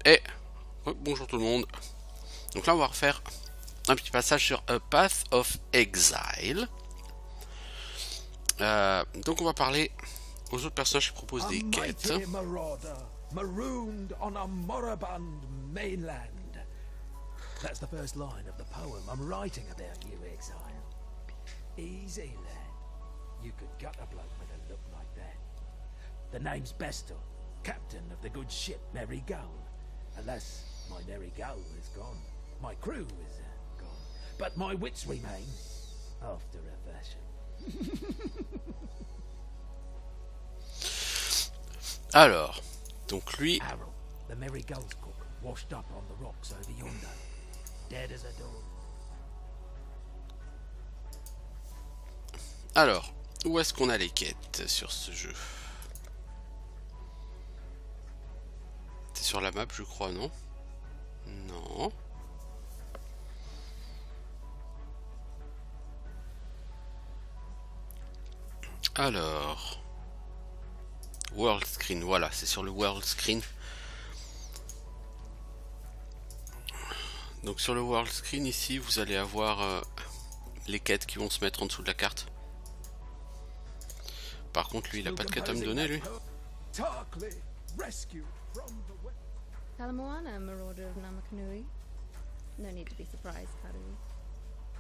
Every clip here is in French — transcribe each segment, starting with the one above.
Et bonjour tout le monde. Donc là on va refaire un petit passage sur A Path of Exile. Donc on va parler aux autres personnages qui proposent des quêtes. A mighty marauder, marooned on a moribund mainland. That's the first line of the poem I'm writing about you, Exile. Easy, lad. You could gut a bloke with a look like that. The name's Bestel, captain of the good ship Mary Gull. Alas, my Mary Gull is gone. My crew is gone. But my wits remain, after a fashion. Alors, donc lui... Harold, the Mary Gull's cook, washed up on the rocks over yonder. Dead as a dog. Alors, où est-ce qu'on a les quêtes sur ce jeu? C'est sur la map, je crois, non? Non. Alors... World Screen, voilà, c'est sur le World Screen. Donc sur le World Screen, ici, vous allez avoir les quêtes qui vont se mettre en dessous de la carte. Par contre, lui, il a pas de quête à me donner, lui. Talamoana, marauder of Namakanui. No need to be surprised, Karui.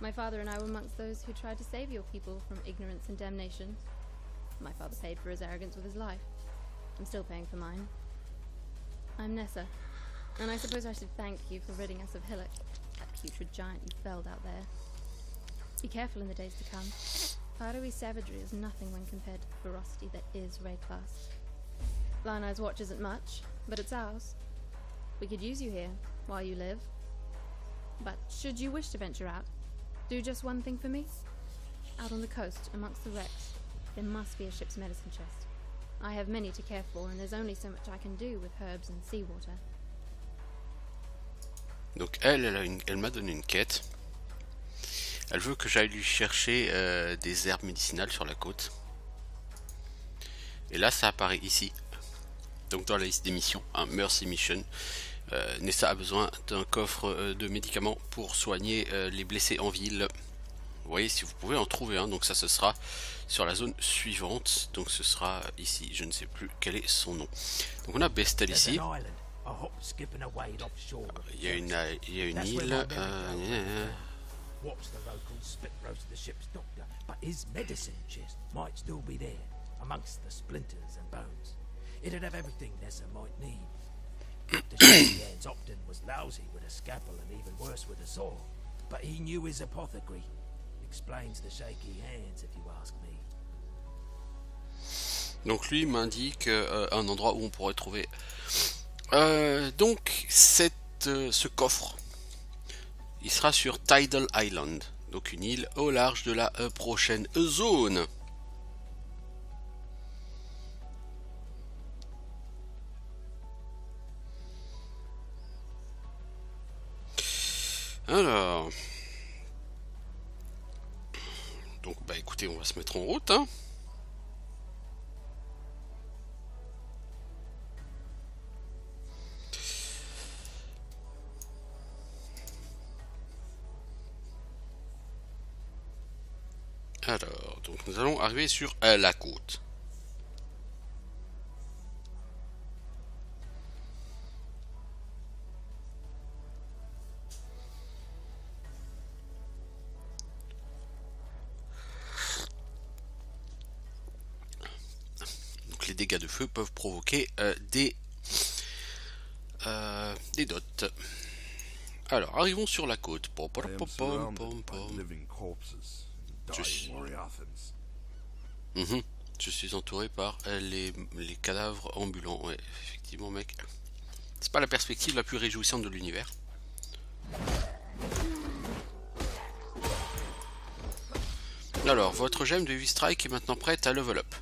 My father and I were amongst those who tried to save your people from ignorance and damnation. My father paid for his arrogance with his life. I'm still paying for mine. I'm Nessa, and I suppose I should thank you for ridding us of Hillock, that putrid giant you felled out there. Be careful in the days to come. Faroese savagery is nothing when compared to the ferocity that is Raidfast. Lion-Eye's watch isn't much, but it's ours. We could use you here, while you live. But should you wish to venture out, do just one thing for me. Out on the coast, amongst the wrecks, there must be a ship's medicine chest. I have many to care for, and there's only so much I can do with herbs and seawater. Donc elle m'a donné une quête. Elle veut que j'aille lui chercher des herbes médicinales sur la côte. Et là, ça apparaît ici. Donc dans la liste des missions, un Mercy Mission. Nessa a besoin d'un coffre de médicaments pour soigner les blessés en ville. Vous voyez, si vous pouvez en trouver un. Donc ça, ce sera sur la zone suivante. Donc ce sera ici. Je ne sais plus quel est son nom. Donc on a Bestel ici. Il y a une île. Watch the local spit roast the ship's doctor, but his medicine chest might still be there, amongst the splinters and bones. It'd have everything Nessa might need. The shaky hands Opton was lousy with a scalpel and even worse with a saw, but he knew his apothecary. Explains the shaky hands, if you ask me. Donc lui m'indique un endroit où on pourrait trouver donc ce coffre. Il sera sur Tidal Island, donc une île au large de la prochaine zone. Alors, donc bah écoutez, on va se mettre en route, hein. Alors, donc nous allons arriver sur la côte. Donc les dégâts de feu peuvent provoquer des dots. Alors, arrivons sur la côte. Je suis entouré par les cadavres ambulants. Ouais, effectivement, mec. C'est pas la perspective la plus réjouissante de l'univers. Alors, votre gemme de Heavy Strike est maintenant prête à level up.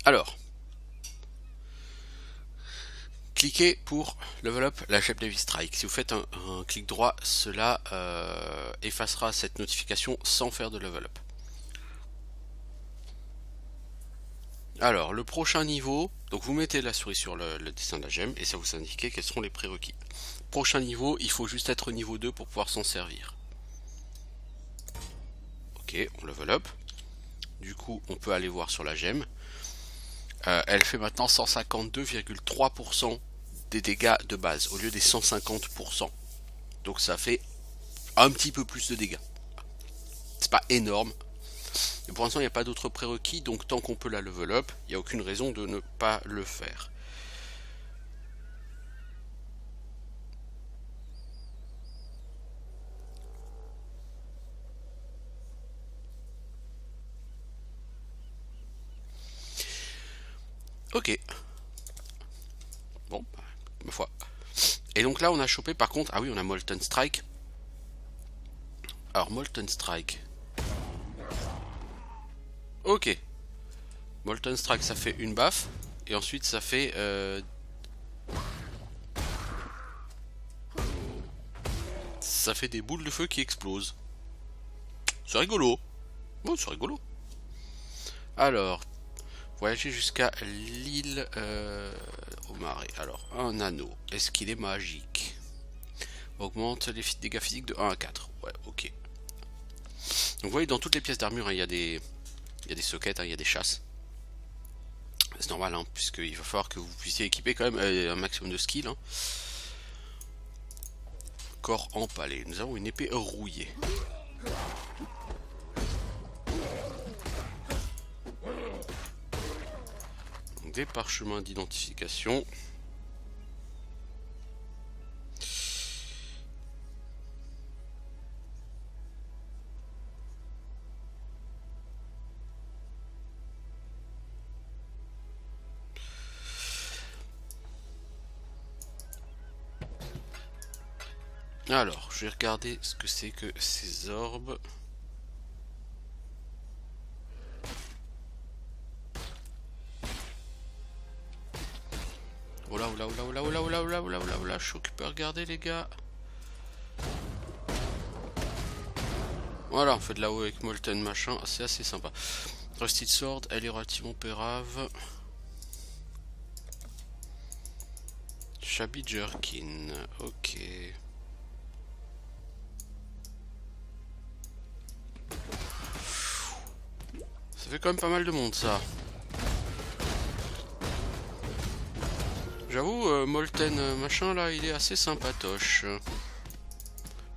Alors, cliquez pour level up la gemme de Heavy Strike. Si vous faites un clic droit, cela effacera cette notification sans faire de level up. Alors, le prochain niveau, Donc vous mettez la souris sur le dessin de la gemme et ça vous indique quels seront les prérequis. Prochain niveau, il faut juste être niveau 2 pour pouvoir s'en servir. Ok, on level up. Du coup, on peut aller voir sur la gemme. Elle fait maintenant 152,3% des dégâts de base au lieu des 150%. Donc ça fait un petit peu plus de dégâts. C'est pas énorme. Mais pour l'instant, il n'y a pas d'autres prérequis, donc tant qu'on peut la level up, il n'y a aucune raison de ne pas le faire. Ok. Bon, ma foi. Et donc là, on a chopé par contre... Ah oui, on a Molten Strike. Alors, Molten Strike. Ok. Molten Strike, ça fait une baffe. Et ensuite, ça fait... Ça fait des boules de feu qui explosent. C'est rigolo. Bon, c'est rigolo. Alors, voyager jusqu'à l'île au marais. Alors, un anneau. Est-ce qu'il est magique? Augmente les dégâts physiques de 1 à 4. Ouais, ok. Donc vous voyez, dans toutes les pièces d'armure, hein, il y a des sockets, hein, il y a des chasses. C'est normal, hein, puisqu'il va falloir que vous puissiez équiper quand même un maximum de skill. Hein. Corps empalé. Nous avons une épée rouillée. Donc, des parchemins d'identification. Alors, je vais regarder ce que c'est que ces orbes. Oh là, oh là, oh là, oh là, oh là, oh là, oh là, oh là, oh là, oh là, je suis occupé à regarder les gars. Voilà, on fait de la haut avec Molten machin, c'est assez sympa. Rusted Sword, elle est relativement pérave. Shabby Jerkin, ok. Ça fait quand même pas mal de monde ça. J'avoue, Molten machin là, il est assez sympatoche.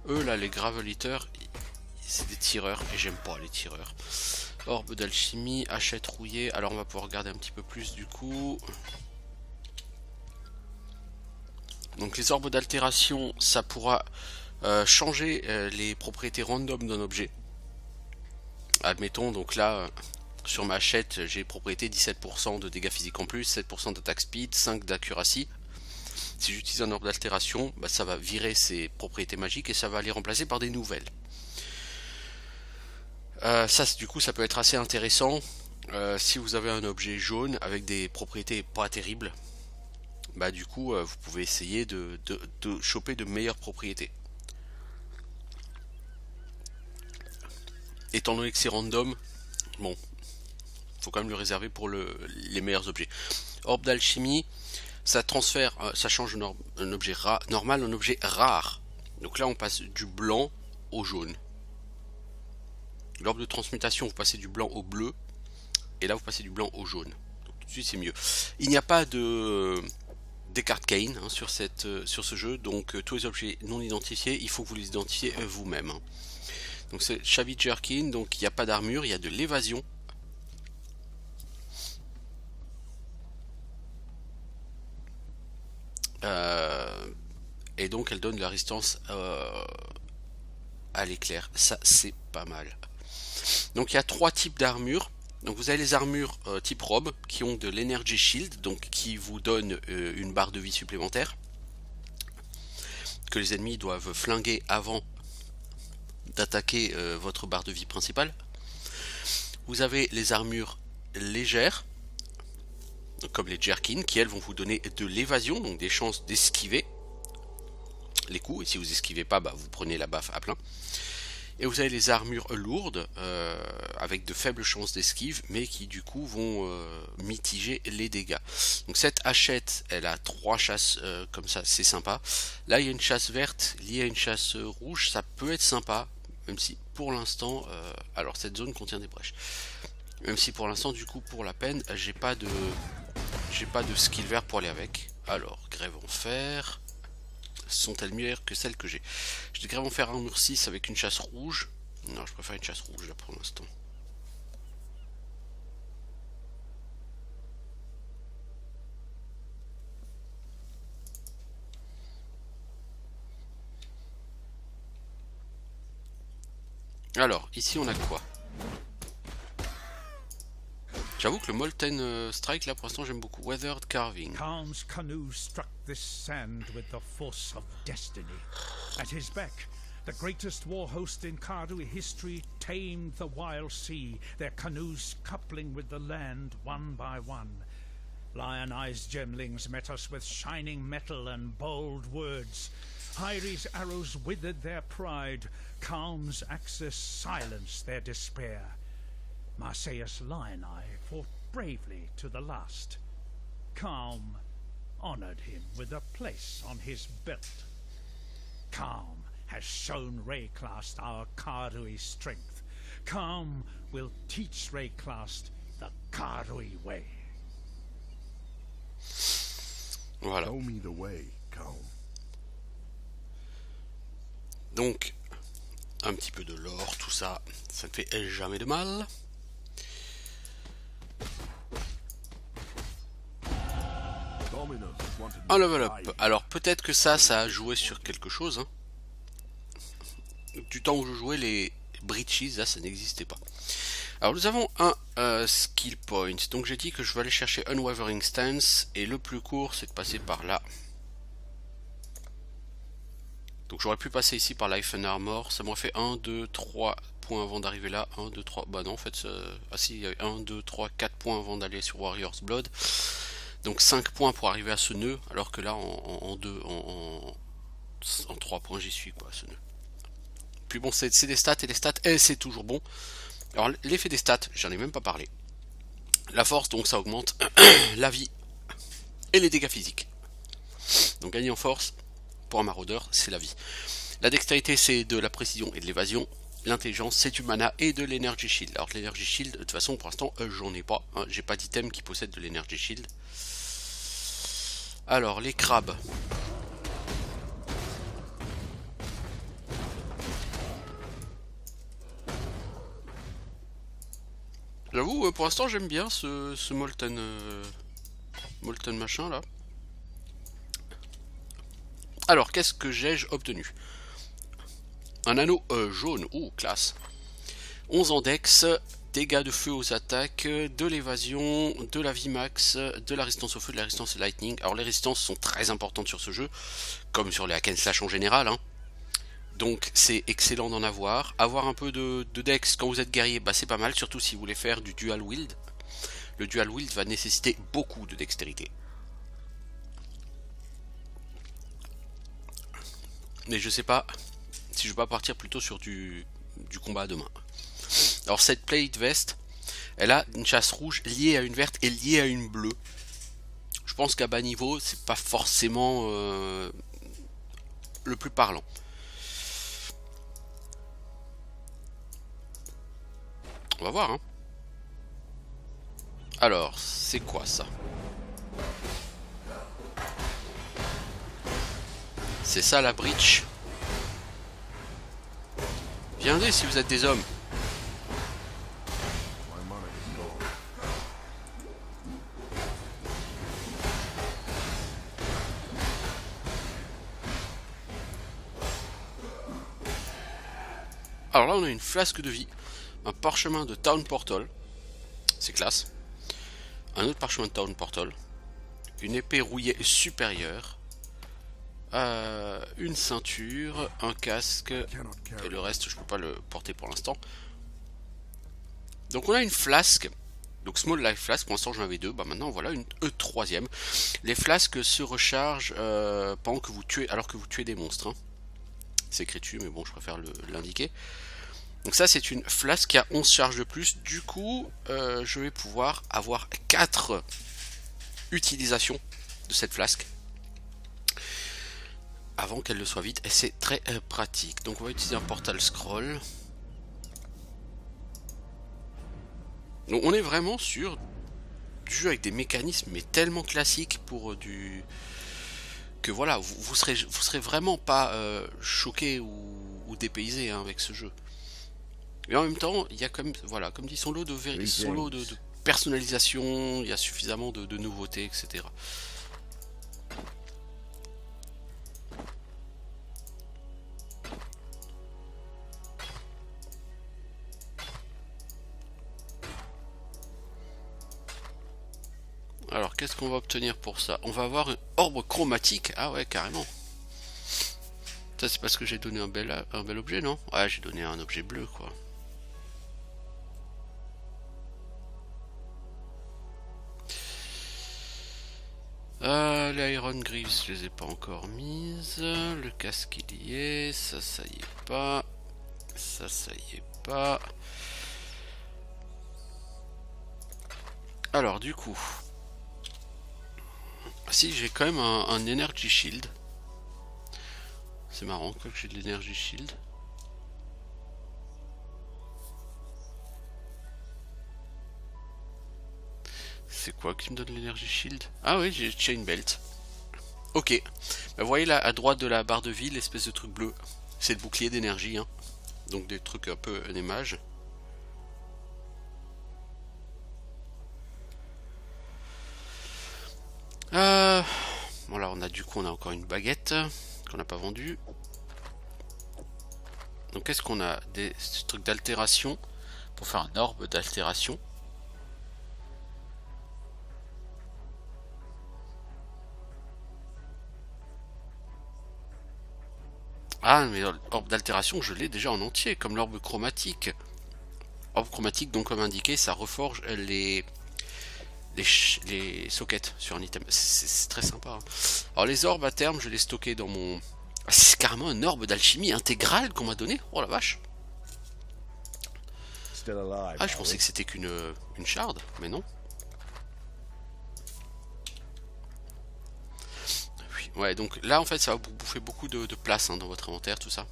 Eux là, les Gravel Eaters, c'est des tireurs et j'aime pas les tireurs. Orbe d'alchimie, hachette rouillée. Alors on va pouvoir regarder un petit peu plus du coup. Donc les orbes d'altération, ça pourra changer les propriétés random d'un objet. Admettons, donc là, sur ma hachette, j'ai propriété 17% de dégâts physiques en plus, 7% d'attaque speed, 5 d'accuracy. Si j'utilise un orbe d'altération, bah, ça va virer ces propriétés magiques et ça va les remplacer par des nouvelles. Ça, du coup, ça peut être assez intéressant si vous avez un objet jaune avec des propriétés pas terribles. Bah, du coup, vous pouvez essayer de choper de meilleures propriétés. Étant donné que c'est random, bon, faut quand même le réserver pour les meilleurs objets. Orbe d'alchimie, ça transfère, ça change un objet normal en objet rare. Donc là, on passe du blanc au jaune. L'orbe de transmutation, vous passez du blanc au bleu. Et là, vous passez du blanc au jaune. Donc, tout de suite, c'est mieux. Il n'y a pas de Descartes Kane hein, sur ce jeu. Donc, tous les objets non identifiés, il faut que vous les identifiez vous-même. Hein. Donc, c'est Shabby Jerkin. Donc, il n'y a pas d'armure, il y a de l'évasion. Et donc, elle donne la résistance à l'éclair. Ça, c'est pas mal. Donc il y a 3 types d'armures. Donc vous avez les armures type robe qui ont de l'energy shield, donc qui vous donnent une barre de vie supplémentaire que les ennemis doivent flinguer avant d'attaquer votre barre de vie principale. Vous avez les armures légères, comme les jerkins, qui elles vont vous donner de l'évasion, donc des chances d'esquiver les coups, et si vous esquivez pas, bah, vous prenez la baffe à plein. Et vous avez les armures lourdes, avec de faibles chances d'esquive, mais qui du coup vont mitiger les dégâts. Donc cette hachette, elle a 3 chasses comme ça, c'est sympa. Là il y a une chasse verte liée à une chasse rouge, ça peut être sympa, même si pour l'instant, alors cette zone contient des brèches. Même si pour l'instant, du coup, pour la peine, j'ai pas de skill vert pour aller avec. Alors, grève en fer. Sont-elles meilleures que celles que j'ai? J'ai des grèves en fer armure 6 avec une chasse rouge. Non, je préfère une chasse rouge là pour l'instant. Alors, ici on a quoi? J'avoue que le Molten Strike là pour l'instant j'aime beaucoup. Weathered Carving. Kalm's canoe struck this sand with the force of destiny. At his beck, the greatest war host in Kardu history tamed the wild sea, their canoes coupling with the land one by one. Lion-eyed gemlings met us with shining metal and bold words. Hyri's arrows withered their pride. Kalm's axes silenced their despair. Marseilles Lion-Eye fought bravely to the last. Kalm honored him with a place on his belt. Kalm has shown Rayclast our Kardui strength. Kalm will teach Rayclast the Kardui way. Voilà. Show me the way, Kalm. Donc, un petit peu de l'or, tout ça, ça ne fait jamais de mal. Un level up. Alors peut-être que ça a joué sur quelque chose. Hein. Du temps où je jouais les breaches, là ça n'existait pas. Alors nous avons un skill point. Donc j'ai dit que je vais aller chercher Unwavering Stance. Et le plus court c'est de passer par là. Donc j'aurais pu passer ici par Life and Armor. Ça m'aurait fait 1, 2, 3 points avant d'arriver là. 1, 2, 3. Bah non en fait. Ah si, il y a 1, 2, 3, 4 points avant d'aller sur Warrior's Blood. Donc 5 points pour arriver à ce nœud, alors que là en 3 points j'y suis quoi, ce nœud. Puis bon, c'est des stats et les stats, c'est toujours bon. Alors l'effet des stats, j'en ai même pas parlé. La force, donc ça augmente la vie et les dégâts physiques. Donc gagner en force pour un maraudeur, c'est la vie. La dextérité, c'est de la précision et de l'évasion. L'intelligence, c'est du mana et de l'énergie shield. Alors l'énergie shield, de toute façon pour l'instant j'en ai pas, hein. J'ai pas d'item qui possède de l'énergie shield. Alors, les crabes. J'avoue, pour l'instant, j'aime bien ce Molten... Molten machin, là. Alors, qu'est-ce que j'ai obtenu? Un anneau jaune. Ouh, classe. 11 en dex, dégâts de feu aux attaques, de l'évasion, de la vie max, de la résistance au feu, de la résistance au lightning. Alors les résistances sont très importantes sur ce jeu, comme sur les hack and slash en général. Hein. Donc c'est excellent d'en avoir. Avoir un peu de dex quand vous êtes guerrier, bah, c'est pas mal, surtout si vous voulez faire du dual wield. Le dual wield va nécessiter beaucoup de dextérité. Mais je sais pas si je vais pas partir plutôt sur du combat à deux mains. Alors cette plate vest, elle a une chasse rouge liée à une verte et liée à une bleue. Je pense qu'à bas niveau, c'est pas forcément le plus parlant. On va voir, hein. Alors, c'est quoi ça? C'est ça la breach. Viendez si vous êtes des hommes. Alors là on a une flasque de vie, un parchemin de Town Portal, c'est classe, un autre parchemin de Town Portal, une épée rouillée supérieure, une ceinture, un casque, et le reste je peux pas le porter pour l'instant. Donc on a une flasque, donc Small Life Flask, pour l'instant j'en avais deux, bah maintenant voilà une troisième. Les flasques se rechargent pendant que vous tuez, alors que vous tuez des monstres. Hein. C'est écrit dessus mais bon je préfère l'indiquer. Donc ça c'est une flasque qui a 11 charges de plus. Du coup je vais pouvoir avoir 4 utilisations de cette flasque avant qu'elle ne soit vide, et c'est très pratique. Donc on va utiliser un portal scroll. Donc on est vraiment sur du jeu avec des mécanismes mais tellement classiques pour du... que voilà, vous serez vraiment pas choqué ou dépaysé hein, avec ce jeu. Mais en même temps, il y a comme, voilà, comme dit, son lot de personnalisation, il y a suffisamment de nouveautés, etc. Alors, qu'est-ce qu'on va obtenir pour ça? On va avoir une orbe chromatique. Ah ouais, carrément. Ça, c'est parce que j'ai donné un bel objet, non? Ouais, j'ai donné un objet bleu, quoi. Les Iron Greaves, je les ai pas encore mises. Le casque, il y est. Ça y est pas. Ça y est pas. Alors, du coup... Si, j'ai quand même un Energy Shield. C'est marrant, quoi, que j'ai de l'Energy Shield. C'est quoi qui me donne l'Energy Shield? Ah oui, j'ai Chain Belt. Ok. Bah, vous voyez là, à droite de la barre de vie, l'espèce de truc bleu. C'est le bouclier d'énergie. Hein. Donc des trucs un peu des mages. Bon là, on a encore une baguette qu'on n'a pas vendue. Donc qu'est-ce qu'on a? Des trucs d'altération pour faire un orbe d'altération. Ah mais l'orbe d'altération je l'ai déjà en entier, comme l'orbe chromatique. Orbe chromatique, donc comme indiqué, ça reforge les sockets sur un item. C'est très sympa. Hein. Alors les orbes à terme, je les stocké dans mon... Ah, c'est carrément un orbe d'alchimie intégrale qu'on m'a donné. Oh la vache. Ah, je pensais que c'était qu'une charde, mais non. Oui, ouais, donc là en fait ça va vous bouffer beaucoup de place hein, dans votre inventaire, tout ça.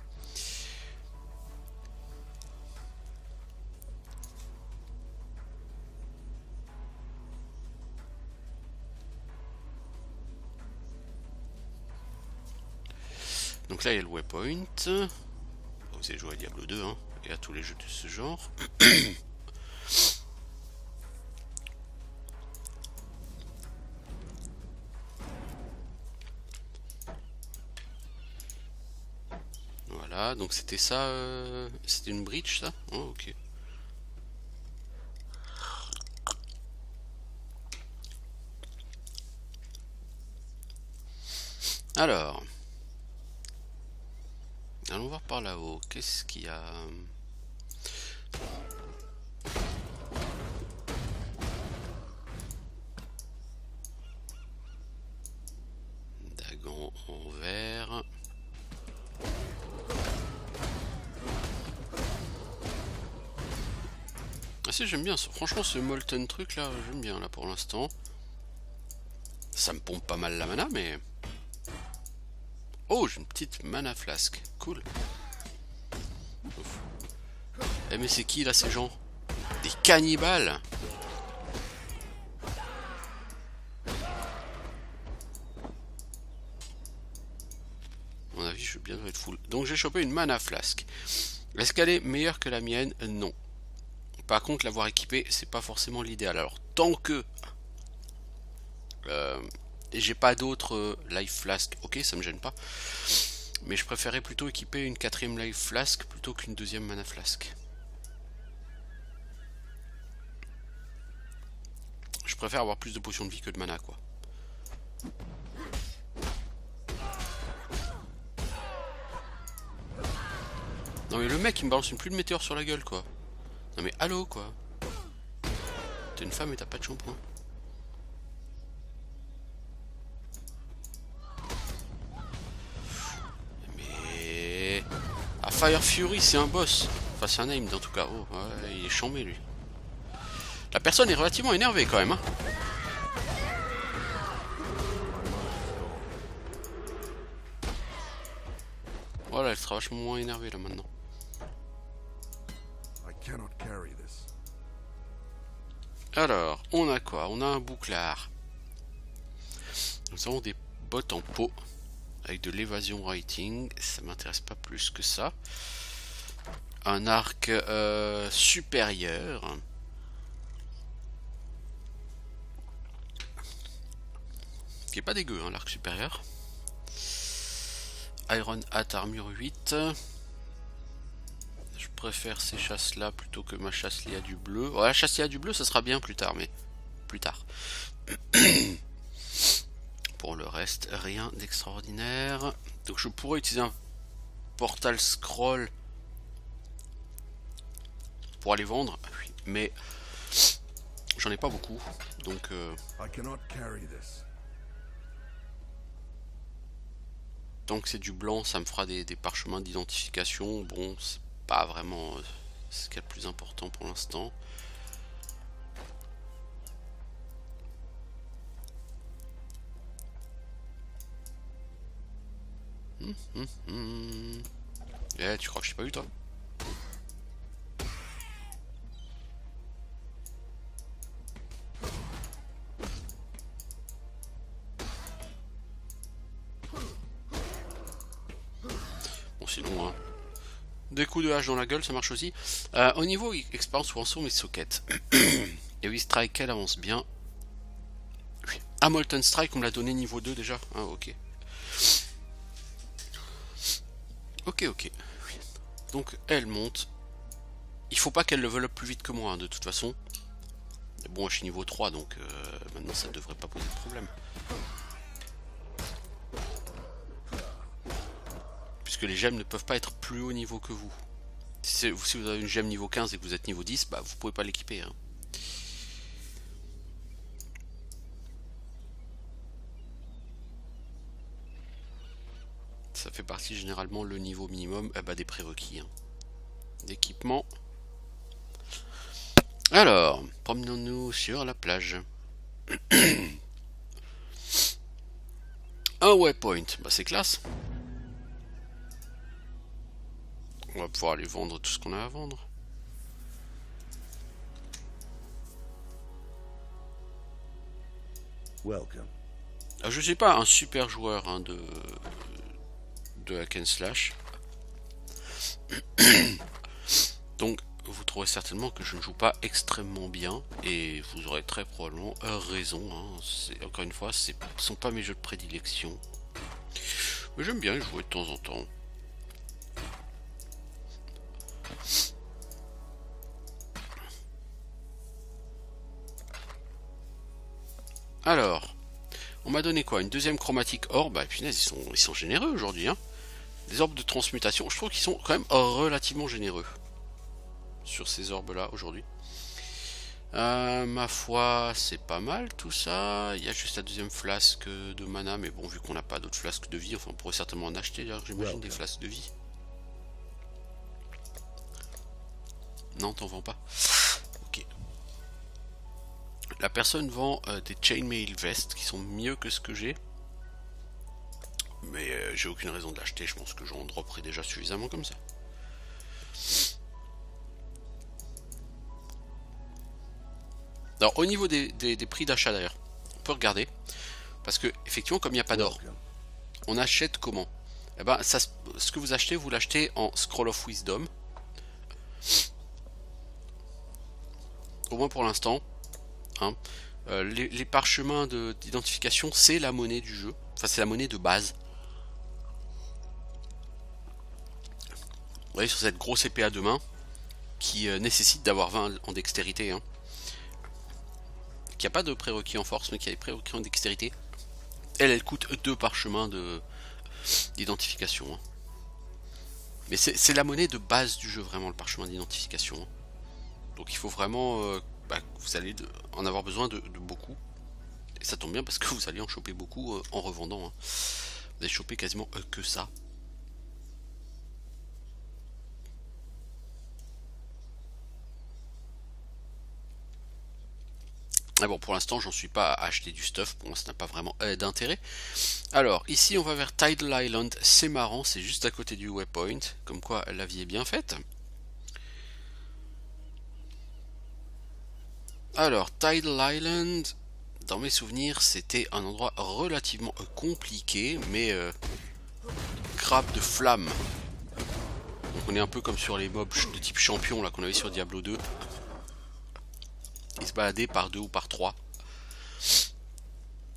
Donc là il y a le waypoint. Vous avez joué à Diablo 2 hein, et à tous les jeux de ce genre. Voilà, donc c'était ça, c'était une bridge ça? Oh ok. Alors, allons voir par là-haut, qu'est-ce qu'il y a? Dagon en vert. Ah si, j'aime bien, franchement ce molten truc là, j'aime bien là pour l'instant. Ça me pompe pas mal la mana mais... Oh, j'ai une petite mana flasque, cool. Ouf. Eh mais c'est qui là ces gens? Des cannibales. À mon avis je vais bientôt être full. Donc j'ai chopé une mana flasque. Est-ce qu'elle est meilleure que la mienne? Non. Par contre l'avoir équipée c'est pas forcément l'idéal. Alors tant que j'ai pas d'autres life flask, ok ça me gêne pas. Mais je préférais plutôt équiper une 4ème life flask plutôt qu'une 2ème mana flask. Je préfère avoir plus de potions de vie que de mana quoi. Non mais le mec il me balance une pluie de météores sur la gueule quoi. Non mais allô quoi. T'es une femme et t'as pas de shampoing. Mais... Ah Fire Fury c'est un boss. fasse un aim en tout cas. Oh, ouais, il est chambé lui. La personne est relativement énervée quand même. Hein. Voilà, elle sera vachement moins énervée là maintenant. Alors, on a quoi? On a un bouclard. Nous avons des bottes en peau avec de l'évasion writing. Ça m'intéresse pas plus que ça. Un arc supérieur. Qui est pas dégueu, hein, l'arc supérieur. Iron Hat armure 8. Je préfère ces chasses là plutôt que ma chasse liée à du bleu. Oh, la chasse liée à du bleu ça sera bien plus tard, mais plus tard. Pour le reste, rien d'extraordinaire. Donc je pourrais utiliser un portal scroll pour aller vendre, mais j'en ai pas beaucoup, donc tant que c'est du blanc, ça me fera des parchemins d'identification. Bon, c'est pas vraiment ce qui est le plus important pour l'instant. Eh, tu crois que je t'ai pas eu toi? Bon sinon, hein, des coups de hache dans la gueule, ça marche aussi. Au niveau expérience, où en sont mes sockets? Et oui, Strike, elle avance bien. Ah, Molten Strike, on me l'a donné niveau 2 déjà. Ah, ok. Ok. Donc, elle monte. Il faut pas qu'elle level up plus vite que moi, hein, de toute façon. Mais bon, je suis niveau 3, donc maintenant ça ne devrait pas poser de problème. Puisque les gemmes ne peuvent pas être plus haut niveau que vous. Si vous avez une gemme niveau 15 et que vous êtes niveau 10, bah vous pouvez pas l'équiper. Hein. Ça fait partie généralement le niveau minimum des prérequis hein, d'équipement. Alors, promenons-nous sur la plage. Un waypoint, bah c'est classe. On va pouvoir aller vendre tout ce qu'on a à vendre. Welcome. Alors, je suis pas un super joueur hein, de hack and slash. Donc vous trouverez certainement que je ne joue pas extrêmement bien et vous aurez très probablement raison. Hein. Encore une fois, ce ne sont pas mes jeux de prédilection. Mais j'aime bien jouer de temps en temps. Alors, on m'a donné quoi? Une deuxième chromatique or. Bah punaise, ils sont généreux aujourd'hui. Hein. Des orbes de transmutation, je trouve qu'ils sont quand même relativement généreux sur ces orbes là aujourd'hui. Ma foi, c'est pas mal tout ça. Il y a juste la deuxième flasque de mana, mais bon, vu qu'on n'a pas d'autres flasques de vie, enfin on pourrait certainement en acheter, j'imagine, des flasques de vie. Non, t'en vends pas. Ok. La personne vend des chainmail vests qui sont mieux que ce que j'ai. Mais j'ai aucune raison de l'acheter, je pense que j'en dropperai déjà suffisamment comme ça. Alors au niveau des prix d'achat d'ailleurs, on peut regarder. Parce que effectivement comme il n'y a pas d'or, on achète comment? Eh ben, ça, ce que vous achetez, vous l'achetez en Scroll of Wisdom. Au moins pour l'instant. Hein. Les parchemins d'identification, c'est la monnaie du jeu. Enfin c'est la monnaie de base. Vous voyez sur cette grosse épée à deux mains qui nécessite d'avoir 20 en dextérité. Hein. Qui n'a pas de prérequis en force mais qui a des prérequis en dextérité. Elle coûte 2 parchemins d'identification. Hein. Mais c'est la monnaie de base du jeu vraiment le parchemin d'identification. Hein. Donc il faut vraiment... vous allez en avoir besoin de beaucoup. Et ça tombe bien parce que vous allez en choper beaucoup en revendant. Hein. Vous allez choper quasiment que ça. Ah bon, pour l'instant, j'en suis pas à acheter du stuff. Pour moi, ça n'a pas vraiment d'intérêt. Alors, ici, on va vers Tidal Island. C'est marrant, c'est juste à côté du waypoint. Comme quoi, la vie est bien faite. Alors, Tidal Island, dans mes souvenirs, c'était un endroit relativement compliqué, mais crabe de flammes. Donc, on est un peu comme sur les mobs de type champion là qu'on avait sur Diablo 2. Ils se baladaient par 2 ou par 3.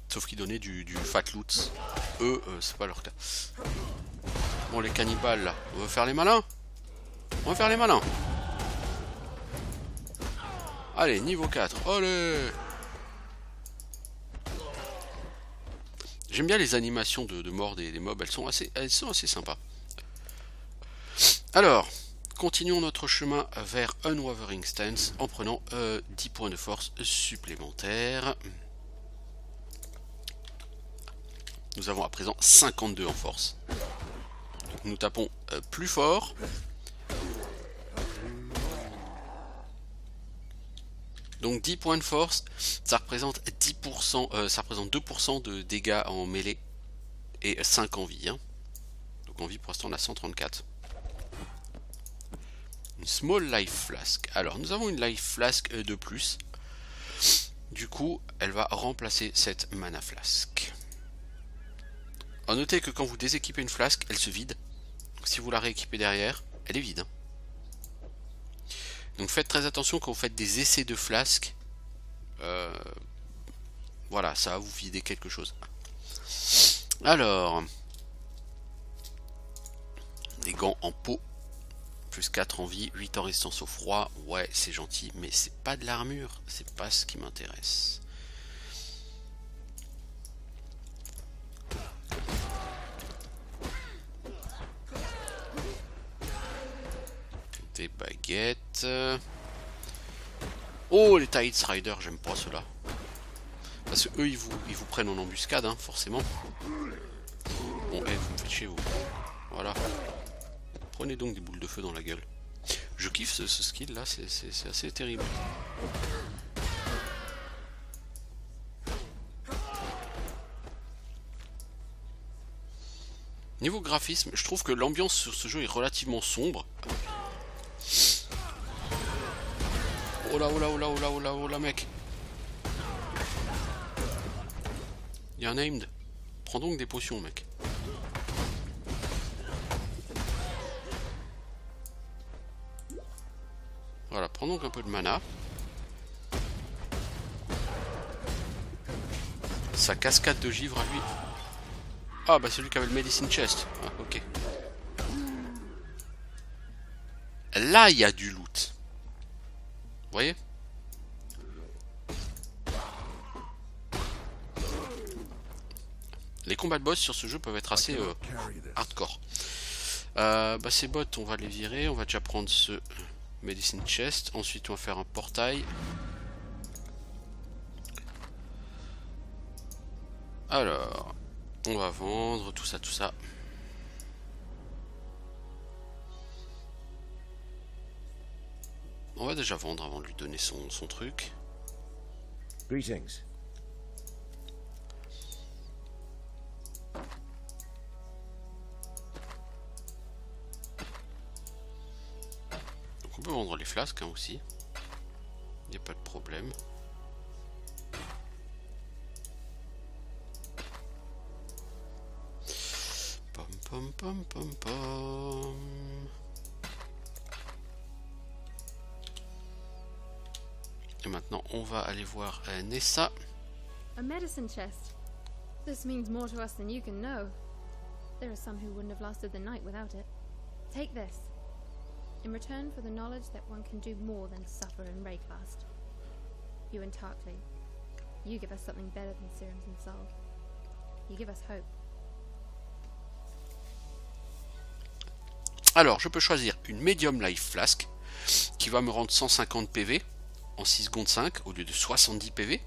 Sauf qu'ils donnaient du fat loot. Eux, c'est pas leur cas. Bon, les cannibales là, on va faire les malins. On va faire les malins. Allez, niveau 4. Allez. J'aime bien les animations de mort des mobs, elles sont assez sympas. Alors, continuons notre chemin vers Unwavering Stance en prenant 10 points de force supplémentaires. Nous avons à présent 52 en force. Donc nous tapons plus fort. Donc 10 points de force, ça représente 10%, ça représente 2% de dégâts en mêlée et 5 en vie. Hein. Donc en vie pour l'instant on a 134. Une Small Life Flask. Alors nous avons une Life Flask de plus. Du coup elle va remplacer cette Mana Flask. A noter que quand vous déséquipez une flasque, elle se vide. Si vous la rééquipez derrière, elle est vide. Hein. Donc faites très attention quand vous faites des essais de flasques. Voilà, ça va vous vider quelque chose. Alors, des gants en peau. Plus 4 en vie, 8 en résistance au froid. Ouais, c'est gentil, mais c'est pas de l'armure. C'est pas ce qui m'intéresse. Des baguettes. Oh, les Tides Riders, j'aime pas ceux-là. Parce que eux, ils vous prennent en embuscade, hein, forcément. Bon, vous me faites chier, vous. Voilà. Prenez donc des boules de feu dans la gueule. Je kiffe ce skill là, c'est assez terrible. Niveau graphisme, je trouve que l'ambiance sur ce jeu est relativement sombre. Oh là, oh là, oh là, oh là, oh là, oh là, mec. Il y a un aimed. Prends donc des potions, mec. Voilà, prends donc un peu de mana. Sa cascade de givre à lui. Ah bah celui qui avait le medicine chest. Ah, ok. Là il y a du loot. Vous voyez? Les combats de boss sur ce jeu peuvent être assez hardcore. Bah ces bots on va les virer. On va déjà prendre ce medicine chest. Ensuite on va faire un portail. Alors, on va vendre tout ça, tout ça. On va déjà vendre avant de lui donner son truc. Greetings. Donc on peut vendre les flasques hein, aussi. Il n'y a pas de problème. Pom pom pom pom pom. Et maintenant, on va aller voir Nessa. A medicine chest. This means more to us than you can know. There are some who wouldn't have lasted the night without it. Take this. In return for the knowledge that one can do more than suffer in Raycast. You and Tarkley, you give us something better than serums and salve. You give us hope. Alors, je peux choisir une Medium Life Flask qui va me rendre 150 PV en 6 secondes 5 au lieu de 70 PV.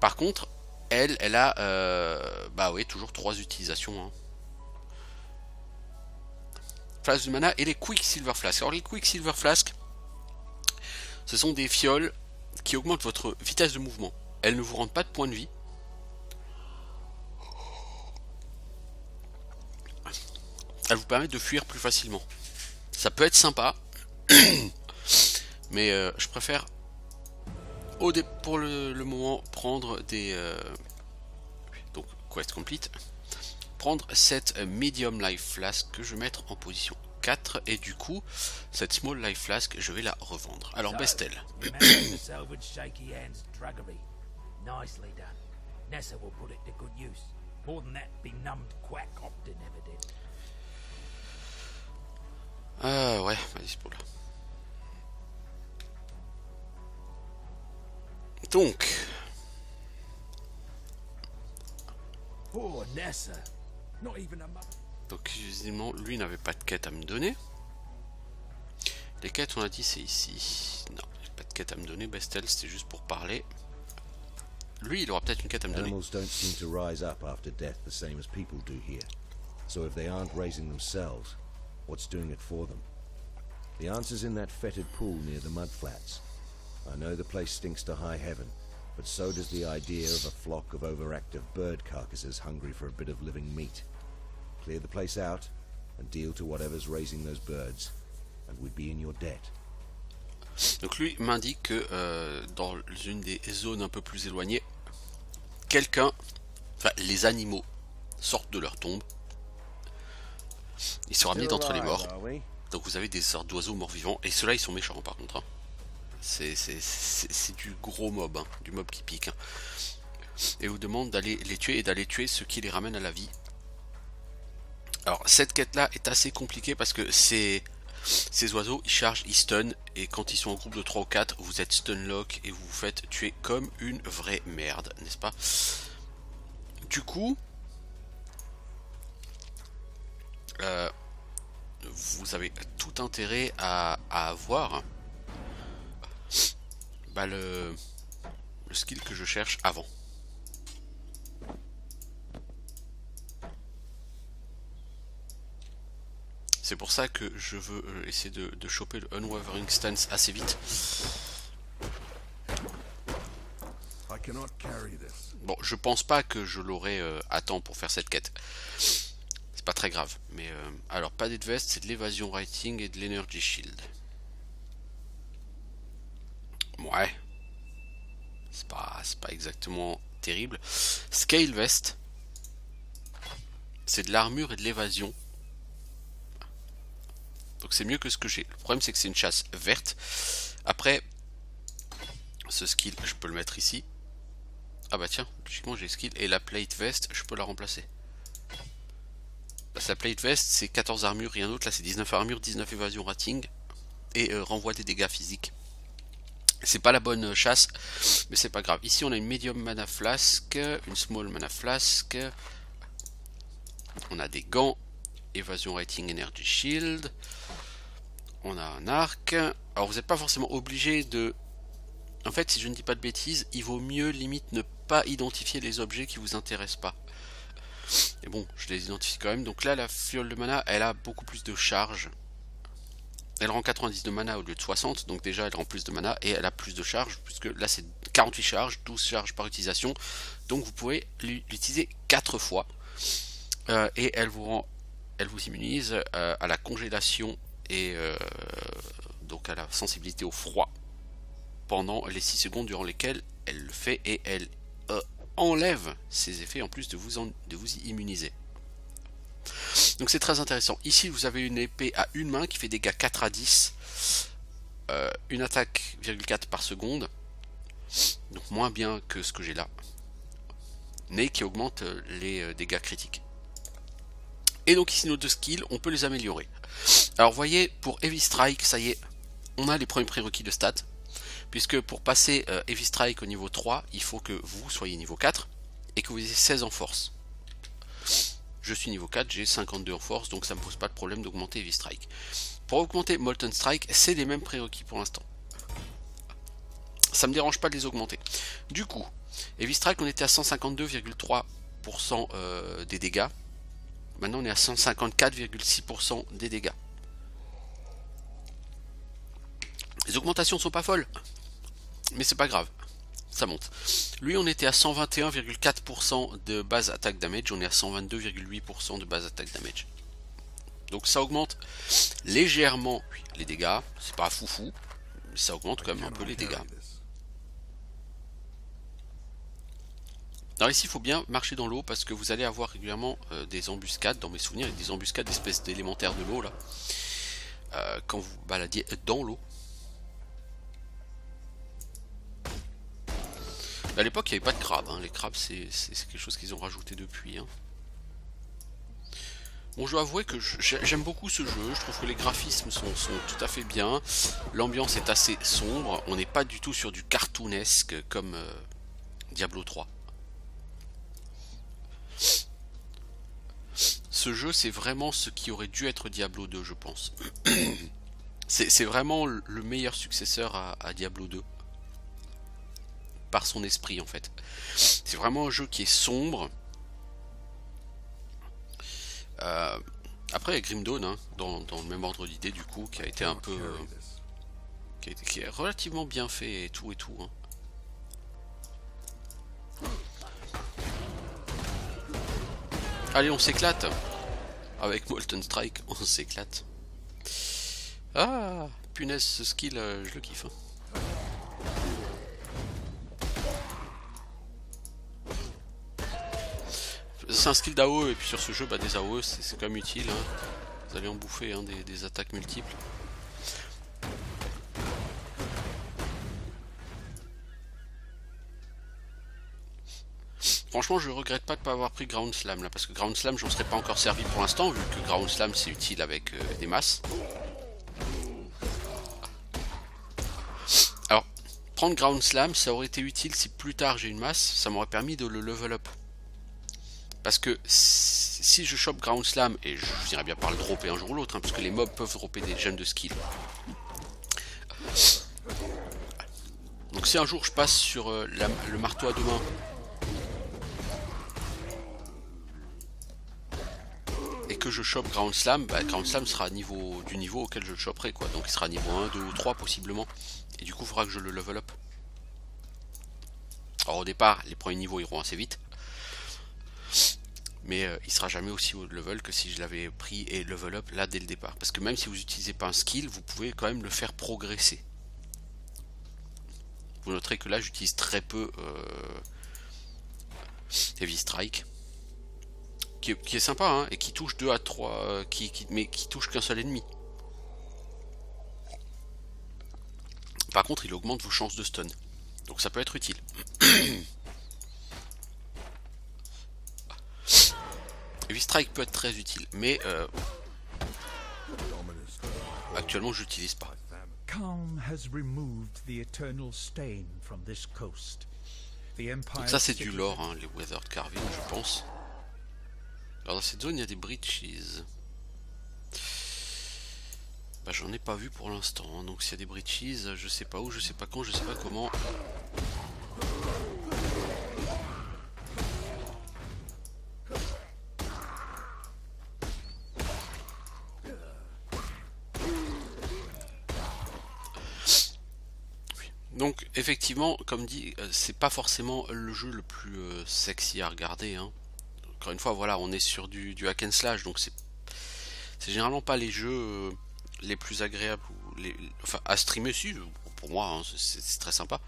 Par contre, elle a bah ouais, toujours 3 utilisations. Hein. Flask de mana et les Quicksilver Flask. Alors les Quicksilver Flask, ce sont des fioles qui augmente votre vitesse de mouvement. Elles ne vous rendent pas de points de vie. Elles vous permettent de fuir plus facilement. Ça peut être sympa, mais je préfère pour le moment prendre des donc quest complete, prendre cette medium life flask que je vais mettre en position 4 et du coup cette small life flask je vais la revendre. Alors Bestel. You managed to salvage Shaky Hand's druggery. Nicely done. Nessa will put it to good use. More than that benumbed quack Optin ever did. Ouais, vas-y c'est pour là. Donc Poor Nessa. Not even a mother. donc visiblement lui n'avait pas de quête à me donner. Les quêtes on a dit c'est ici. Non, pas de quête à me donner. Bestel c'était juste pour parler. Lui il aura peut-être une quête à me donner. Animals don't seem to rise up after death the same as people do here. So if they aren't raising themselves, what's doing it for them? The answer's in that fetid pool near the mud flats. I know the place stinks to high heaven, but so does the idea of a flock of overactive bird carcasses hungry for a bit of living meat. Clear the place out, and deal to whatever's raising those birds, and we'd be in your debt. Donc lui m'indique que dans une des zones un peu plus éloignées, quelqu'un, enfin les animaux sortent de leur tombe. Ils sont ramenés d'entre les morts. Donc vous avez des sortes d'oiseaux morts-vivants. Et ceux-là ils sont méchants par contre. Hein. C'est du gros mob, hein, du mob qui pique. Hein. Et vous demande d'aller les tuer et d'aller tuer ceux qui les ramènent à la vie. Alors cette quête là est assez compliquée parce que ces oiseaux ils chargent, ils stun. Et quand ils sont en groupe de 3 ou 4, vous êtes stun lock et vous vous faites tuer comme une vraie merde, n'est-ce pas? Du coup, vous avez tout intérêt à avoir le skill que je cherche avant. C'est pour ça que je veux essayer de choper le Unwavering Stance assez vite. Bon, je pense pas que je l'aurai à temps pour faire cette quête. C'est pas très grave. Mais alors, pas vest, c'est de l'évasion writing et de l'energy shield. Ouais. C'est pas exactement terrible. Scale vest, c'est de l'armure et de l'évasion. Donc c'est mieux que ce que j'ai. Le problème c'est que c'est une chasse verte. Après, ce skill, je peux le mettre ici. Ah bah tiens, logiquement j'ai le skill. Et la plate vest, je peux la remplacer. Parce que la plate vest, c'est 14 armures, rien d'autre. Là c'est 19 armures, 19 évasion rating. Et renvoie des dégâts physiques. C'est pas la bonne chasse, mais c'est pas grave. Ici on a une medium mana flask, une small mana flask. On a des gants, évasion rating, energy shield. On a un arc. Alors vous n'êtes pas forcément obligé de... En fait, si je ne dis pas de bêtises, il vaut mieux limite ne pas identifier les objets qui vous intéressent pas. Et bon, je les identifie quand même. Donc là, la fiole de mana, elle a beaucoup plus de charge. Elle rend 90 de mana au lieu de 60, donc déjà elle rend plus de mana et elle a plus de charge, puisque là c'est 48 charges, 12 charges par utilisation, donc vous pouvez l'utiliser 4 fois. Et elle vous immunise à la congélation et donc à la sensibilité au froid pendant les 6 secondes durant lesquelles elle le fait, et elle enlève ses effets en plus de vous y immuniser. Donc c'est très intéressant. Ici vous avez une épée à une main qui fait dégâts 4 à 10, une attaque 4 par seconde, donc moins bien que ce que j'ai là, mais qui augmente les dégâts critiques. Et donc ici nos deux skills, on peut les améliorer. Alors vous voyez, pour Heavy Strike, ça y est, on a les premiers prérequis de stats, puisque pour passer Heavy Strike au niveau 3, il faut que vous soyez niveau 4 et que vous ayez 16 en force. Je suis niveau 4, j'ai 52 en force, donc ça ne me pose pas de problème d'augmenter Heavy Strike. Pour augmenter Molten Strike, c'est les mêmes prérequis pour l'instant. Ça me dérange pas de les augmenter. Du coup, Heavy Strike, on était à 152,3% des dégâts. Maintenant, on est à 154,6% des dégâts. Les augmentations ne sont pas folles. Mais c'est pas grave, ça monte. Lui, on était à 121,4% de base attack damage, on est à 122,8% de base attack damage. Donc ça augmente légèrement les dégâts, c'est pas foufou, mais ça augmente quand même un peu les dégâts. Alors ici, il faut bien marcher dans l'eau parce que vous allez avoir régulièrement des embuscades, dans mes souvenirs, il y a des embuscades d'espèces d'élémentaires de l'eau là, quand vous baladiez dans l'eau. À l'époque, il n'y avait pas de crabes, hein. Les crabes, c'est quelque chose qu'ils ont rajouté depuis. Hein. Bon, je dois avouer que j'aime beaucoup ce jeu, je trouve que les graphismes sont tout à fait bien, l'ambiance est assez sombre, on n'est pas du tout sur du cartoonesque comme Diablo 3. Ce jeu, c'est vraiment ce qui aurait dû être Diablo 2, je pense. C'est vraiment le meilleur successeur à Diablo 2. Par son esprit, en fait. C'est vraiment un jeu qui est sombre. Après, il y a Grim Dawn, hein, dans le même ordre d'idée, du coup, qui a été un peu... qui est relativement bien fait et tout. Hein. Allez, on s'éclate. Avec Molten Strike, on s'éclate. Ah, punaise, ce skill, je le kiffe. Hein. C'est un skill d'AOE, et puis sur ce jeu, bah, des AOE, c'est quand même utile. Hein. Vous allez en bouffer hein, des attaques multiples. Franchement, je regrette pas de ne pas avoir pris Ground Slam là, parce que Ground Slam, j'en serais pas encore servi pour l'instant, vu que Ground Slam c'est utile avec des masses. Alors, prendre Ground Slam, ça aurait été utile si plus tard j'ai une masse, ça m'aurait permis de le level up. Parce que si je chope Ground Slam, et je finirais bien par le dropper un jour ou l'autre, hein, parce que les mobs peuvent dropper des gemmes de skill. Donc si un jour je passe sur le marteau à deux mains, et que je chope Ground Slam, bah, Ground Slam sera du niveau auquel je le choperai, quoi. Donc il sera niveau 1, 2 ou 3 possiblement. Et du coup il faudra que je le level up. Alors au départ, les premiers niveaux iront assez vite. Mais il sera jamais aussi haut de level que si je l'avais pris et level up là dès le départ. Parce que même si vous n'utilisez pas un skill, vous pouvez quand même le faire progresser. Vous noterez que là j'utilise très peu Heavy Strike. Qui est sympa hein, et qui touche 2 à 3, mais qui touche qu'un seul ennemi. Par contre il augmente vos chances de stun. Donc ça peut être utile. Heavy Strike peut être très utile, mais actuellement je l'utilise pas. Calm has removed the eternal stain from this coast. Donc ça c'est du lore, hein, les Weathered Carving je pense. Alors dans cette zone il y a des breaches. Bah j'en ai pas vu pour l'instant, hein. Donc s'il y a des breaches, je sais pas où, je sais pas quand, je sais pas comment. Donc effectivement, comme dit, c'est pas forcément le jeu le plus sexy à regarder, hein. Encore une fois, voilà, on est sur du hack and slash, donc c'est généralement pas les jeux les plus agréables, enfin à streamer si, pour moi, hein, c'est très sympa.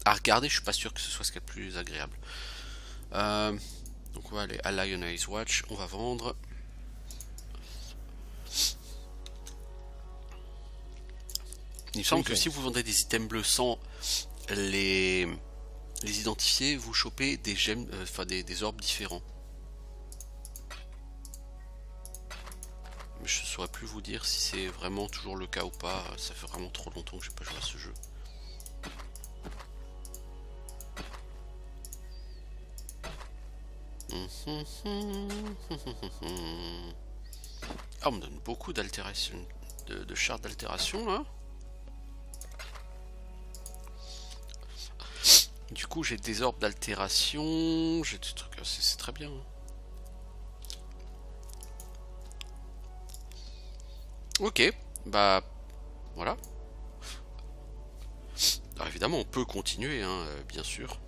À regarder, je suis pas sûr que ce soit ce qu'il y a de plus agréable. Donc on va aller à Lionize Watch, on va vendre. Il me semble que si vous vendez des items bleus sans les identifier, vous chopez des gemmes, enfin des orbes différents. Mais je ne saurais plus vous dire si c'est vraiment toujours le cas ou pas. Ça fait vraiment trop longtemps que je n'ai pas joué à ce jeu. Ah, on me donne beaucoup d'altération, de chartes d'altération là. Du coup j'ai des orbes d'altération, j'ai des trucs, c'est très bien. Ok, bah voilà. Alors évidemment, on peut continuer, hein, bien sûr.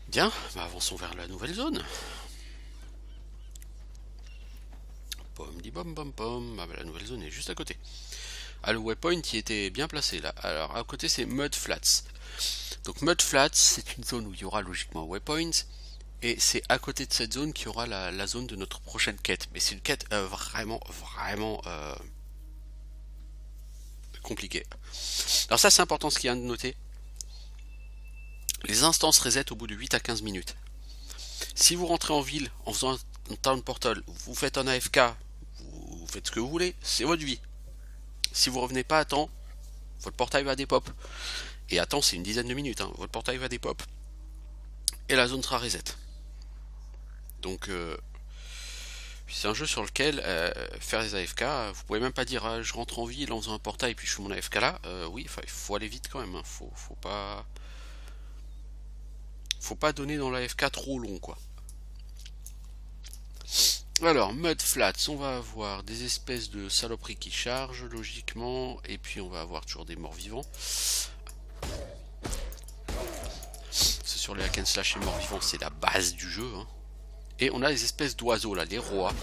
Bien, bah avançons vers la nouvelle zone. Pom di bom bom pom. Ah bah la nouvelle zone est juste à côté. Ah, le waypoint qui était bien placé là. Alors à côté c'est Mud Flats. Donc Mud Flats c'est une zone où il y aura logiquement un waypoint. Et c'est à côté de cette zone qu'il y aura la zone de notre prochaine quête. Mais c'est une quête vraiment compliquée. Alors ça c'est important ce qu'il y a de noter. Les instances reset au bout de 8 à 15 minutes. Si vous rentrez en ville en faisant un town portal, vous faites un AFK, vous faites ce que vous voulez, c'est votre vie. Si vous revenez pas à temps, votre portail va dépop. Et à temps c'est une dizaine de minutes, hein. Votre portail va dépop. Et la zone sera reset. Donc c'est un jeu sur lequel faire des AFK, vous pouvez même pas dire je rentre en ville en faisant un portail puis je fais mon AFK là. Oui, il faut aller vite quand même, hein. Faut pas donner dans l'AFK trop long quoi. Alors, Mud Flats, on va avoir des espèces de saloperies qui chargent logiquement, et puis on va avoir toujours des morts vivants. C'est sur les hack and slash et morts vivants, c'est la base du jeu, hein. Et on a des espèces d'oiseaux là, les rois.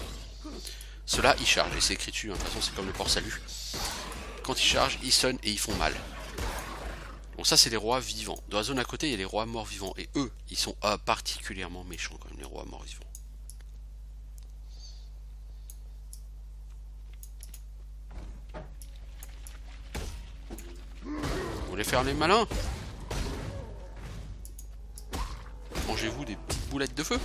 Ceux-là, ils chargent, et c'est écrit dessus, hein. De toute façon c'est comme le port salut. Quand ils chargent, ils sonnent et ils font mal. Donc ça c'est les rois vivants. Dans la zone à côté, il y a les rois morts vivants, et eux, ils sont particulièrement méchants quand même, les rois morts vivants. Vous voulez faire les malins? Mangez-vous des petites boulettes de feu?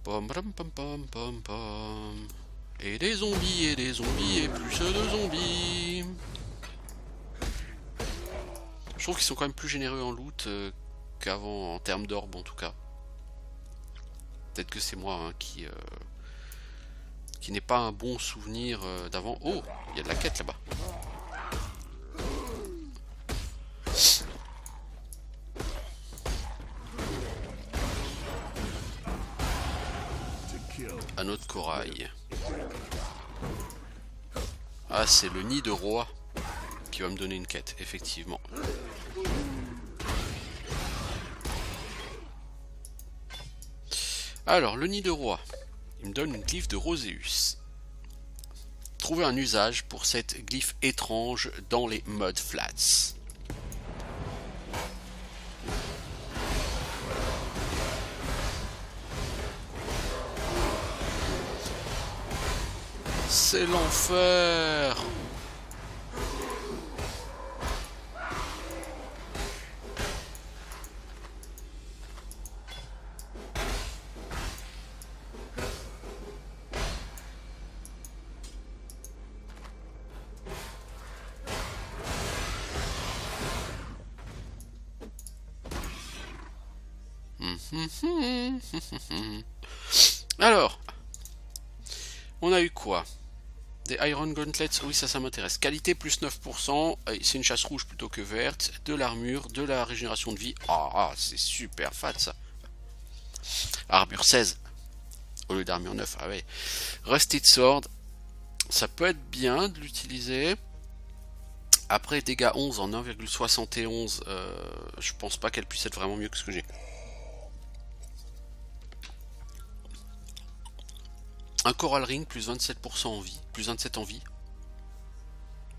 Pom pom pom pom pom pom. Et des zombies, et des zombies, et plus de zombies. Je trouve qu'ils sont quand même plus généreux en loot qu'avant en termes d'orbe en tout cas. Peut-être que c'est moi hein, qui n'est pas un bon souvenir d'avant. Oh, il y a de la quête là-bas. Un autre corail. Ah, c'est le nid de roi qui va me donner une quête, effectivement. Alors, le nid de roi. Il me donne une glyphe de Roséus. Trouver un usage pour cette glyphe étrange dans les Mud Flats. C'est l'enfer. Alors, on a eu quoi? Des Iron Gauntlets, oui ça m'intéresse. Qualité plus 9%, c'est une chasse rouge plutôt que verte. De l'armure, de la régénération de vie. Ah, c'est super fat ça. Armure 16 au lieu d'armure 9, ah ouais. Rusted Sword, ça peut être bien de l'utiliser. Après dégâts 11 en 1,71, je pense pas qu'elle puisse être vraiment mieux que ce que j'ai. Un Coral Ring plus 27% en vie, plus 27 en vie.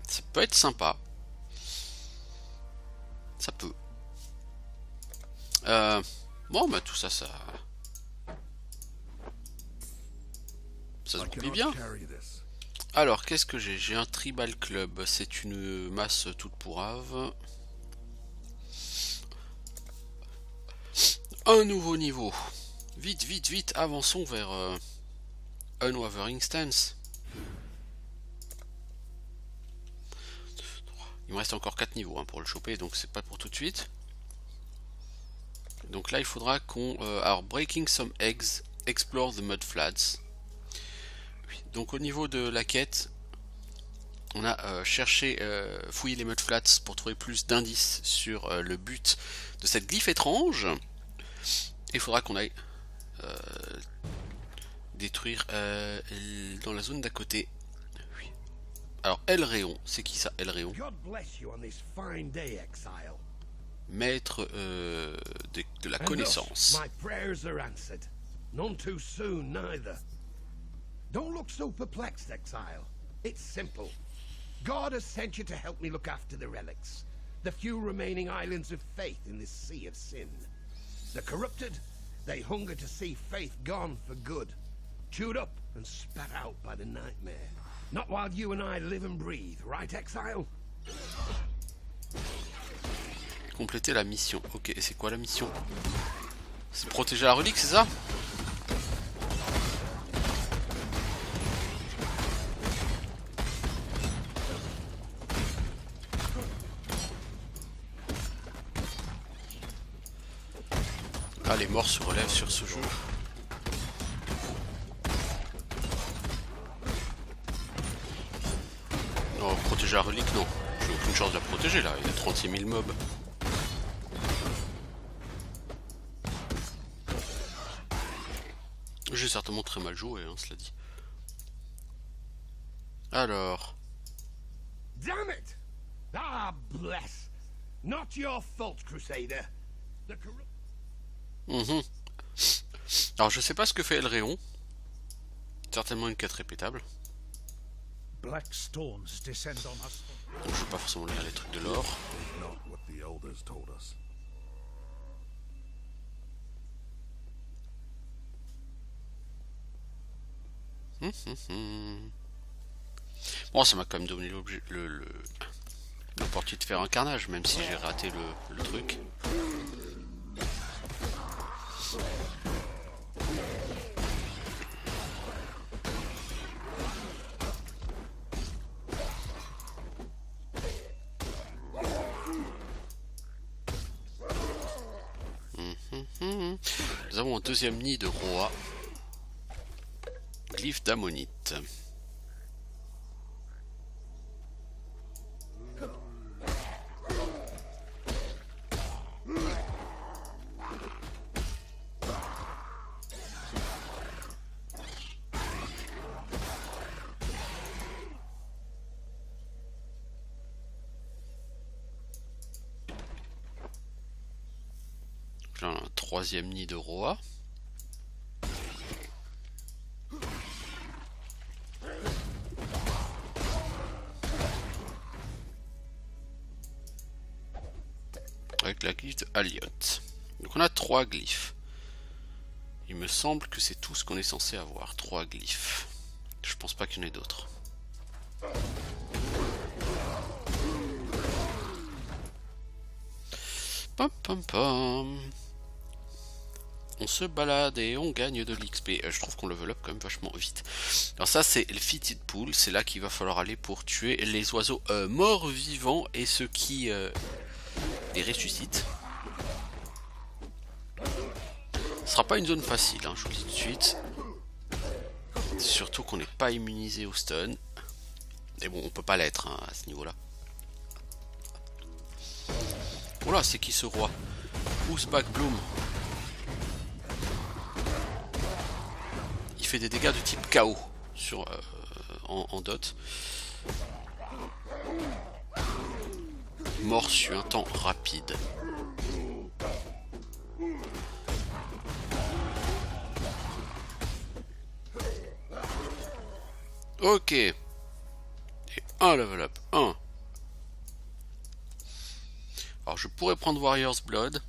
Ça peut être sympa. Ça peut. Bon, bah tout ça, ça se goupille bien. Alors, qu'est-ce que j'ai? J'ai un Tribal Club. C'est une masse toute pourrave. Un nouveau niveau. Vite, vite, vite, avançons vers Unwavering Stance. Il me reste encore 4 niveaux hein, pour le choper, donc c'est pas pour tout de suite. Donc là il faudra qu'on... alors breaking some eggs, explore the mud flats. Oui. Donc au niveau de la quête, on a cherché, fouillé les mud flats pour trouver plus d'indices sur le but de cette glyphe étrange. Et il faudra qu'on aille détruire dans la zone d'à côté. Oui. Alors Elréon, c'est qui ça Elréon? God bless you on this fine day, exile. Maître de la And connaissance. thus, my prayers are answered. None too soon, neither. Don't look so perplexed, exile. It's simple. God has sent you to help me look after the relics, the few remaining islands of faith in this sea of sin. The corrupted, they hunger to see faith gone for good, chewed up and spat out by the nightmare. Not while you and I live and breathe, right, exile? Compléter la mission. Ok, et c'est quoi la mission? C'est protéger la relique, c'est ça? Ah, les morts se relèvent sur ce jeu. Non, protéger la relique, non. J'ai aucune chance de la protéger là, il y a 36 000 mobs. J'ai certainement très mal joué, hein, cela dit. Alors... Damn it! Ah, bless. Not your fault, Crusader. The Alors je sais pas ce que fait Elréon. Certainement une quête répétable. Black storms descend on us. Donc je vais pas forcément lire les trucs de l'or. Not what the elders told us. Bon, ça m'a quand même donné l'opportunité de faire un carnage, même si j'ai raté le truc. Nous avons un deuxième nid de roi. Glyphe d'ammonite. Là, un troisième nid de roi. Avec la glyphe de Aliot. Donc on a 3 glyphes. Il me semble que c'est tout ce qu'on est censé avoir. 3 glyphes. Je pense pas qu'il y en ait d'autres. Pam pam pam. On se balade et on gagne de l'XP. Je trouve qu'on level up quand même vachement vite. Alors ça c'est le Fitted Pool. C'est là qu'il va falloir aller pour tuer les oiseaux morts vivants et ceux qui les ressuscitent. Ce sera pas une zone facile, hein, je vous le dis tout de suite. Surtout qu'on n'est pas immunisé au stun. Et bon, on peut pas l'être hein, à ce niveau-là. Oh là, c'est qui ce roi? Ouzbak Bloom. Il fait des dégâts de type KO sur, en dot. Mort sur un temps rapide. Ok. Et un level up. 1. Alors je pourrais prendre Warrior's Blood.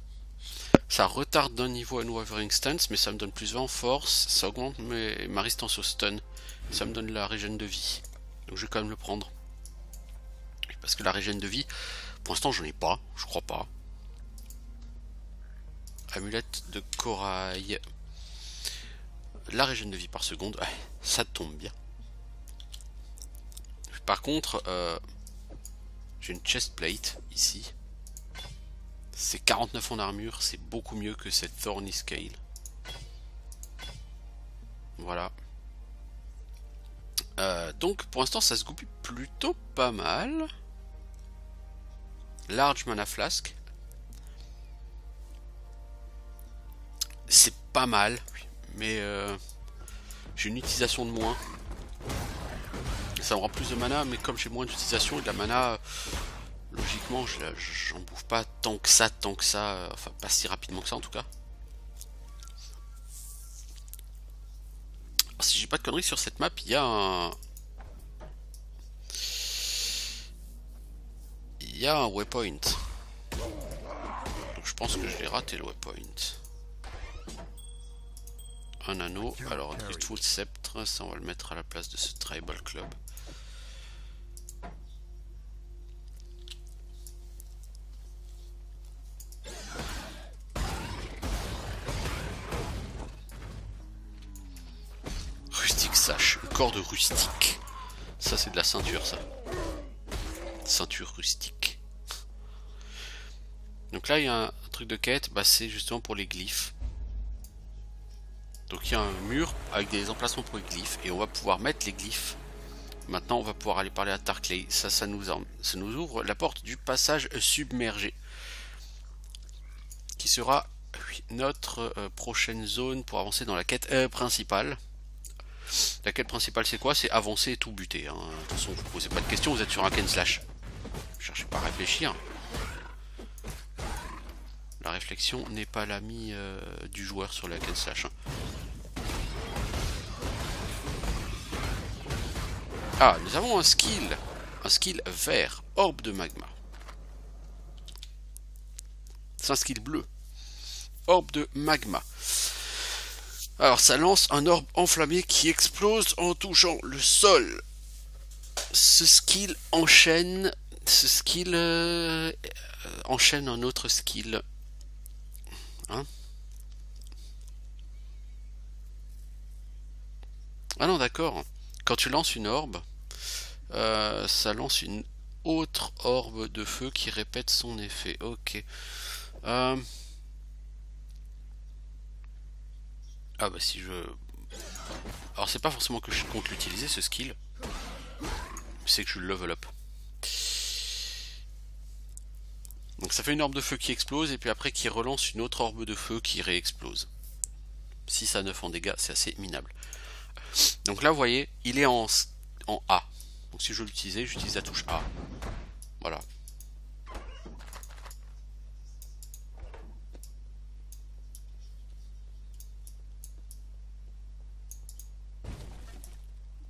Ça retarde d'un niveau Unwavering Stance, mais ça me donne plus 20 en force. Ça augmente ma résistance au stun. Ça me donne la régène de vie. Donc je vais quand même le prendre. Parce que la régène de vie, pour l'instant j'en ai pas, je crois pas. Amulette de corail. La régène de vie par seconde, ça tombe bien. Par contre, j'ai une chest plate ici. C'est 49 en armure, c'est beaucoup mieux que cette Thorny Scale. Voilà. Donc pour l'instant ça se goupille plutôt pas mal. Large Mana Flask. C'est pas mal, mais j'ai une utilisation de moins. Ça me rend plus de mana, mais comme j'ai moins d'utilisation et de la mana, logiquement j'en bouffe pas tant que ça, enfin pas si rapidement que ça en tout cas. Alors, si j'ai pas de conneries sur cette map, il y a un waypoint. Donc je pense que je l'ai raté le waypoint. Un anneau, alors Driftwood Sceptre, ça on va le mettre à la place de ce Tribal Club. Rustic Sash, une corde rustique. Ça c'est de la ceinture ça. Ceinture rustique. Donc là il y a un truc de quête, bah, c'est justement pour les glyphes. Donc il y a un mur avec des emplacements pour les glyphes et on va pouvoir mettre les glyphes. Maintenant on va pouvoir aller parler à Tarkley. Ça nous ouvre la porte du passage submergé. Qui sera notre prochaine zone pour avancer dans la quête principale. La quête principale c'est quoi? C'est avancer et tout buter. Hein. De toute façon vous ne posez pas de questions, vous êtes sur un hack and slash. Cherchez pas à réfléchir. La réflexion n'est pas l'ami du joueur sur le hack and slash. Hein. Ah, nous avons un skill vert, orbe de magma. C'est un skill bleu, orbe de magma. Alors ça lance un orbe enflammé qui explose en touchant le sol. Ce skill enchaîne un autre skill. Hein? Ah non, d'accord. Quand tu lances une orbe, ça lance une autre orbe de feu qui répète son effet. Ok. Ah bah si je... Alors c'est pas forcément que je compte l'utiliser ce skill. C'est que je le level up. Donc ça fait une orbe de feu qui explose et puis après qui relance une autre orbe de feu qui réexplose. 6 à 9 en dégâts, c'est assez minable. Donc là vous voyez, il est en A. Donc si je veux l'utiliser, j'utilise la touche A. Voilà.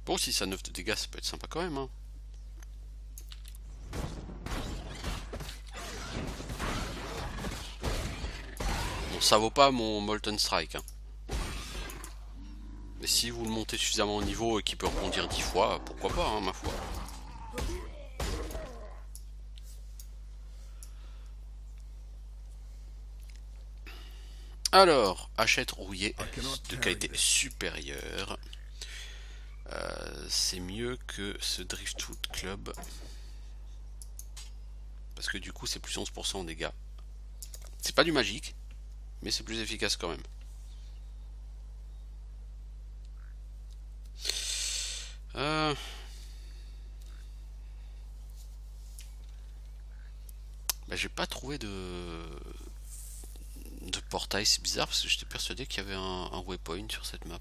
Bon, 6 à 9 de dégâts, ça peut être sympa quand même. Hein. Bon, ça vaut pas mon Molten Strike. Hein. Mais si vous le montez suffisamment au niveau et qu'il peut rebondir 10 fois, pourquoi pas, hein, ma foi. Alors, hachette rouillée de qualité supérieure. C'est mieux que ce Driftwood Club. Parce que du coup c'est plus 11% en dégâts. C'est pas du magique, mais c'est plus efficace quand même. Bah, j'ai pas trouvé de portail, c'est bizarre parce que j'étais persuadé qu'il y avait un waypoint sur cette map.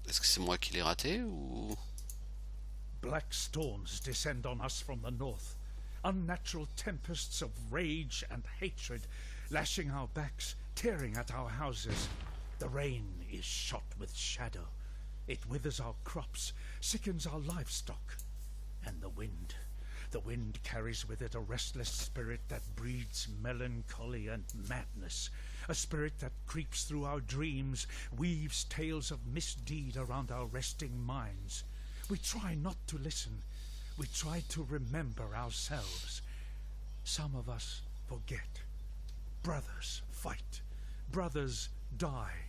Est-ce que c'est moi qui l'ai raté ou... Black storms descend on us from the north. Unnatural tempests of rage and hatred, lashing our backs, tearing at our houses. The rain is shot with shadow. It withers our crops, sickens our livestock. And the wind carries with it a restless spirit that breeds melancholy and madness. A spirit that creeps through our dreams, weaves tales of misdeed around our resting minds. We try not to listen. We try to remember ourselves. Some of us forget. Brothers fight. Brothers die.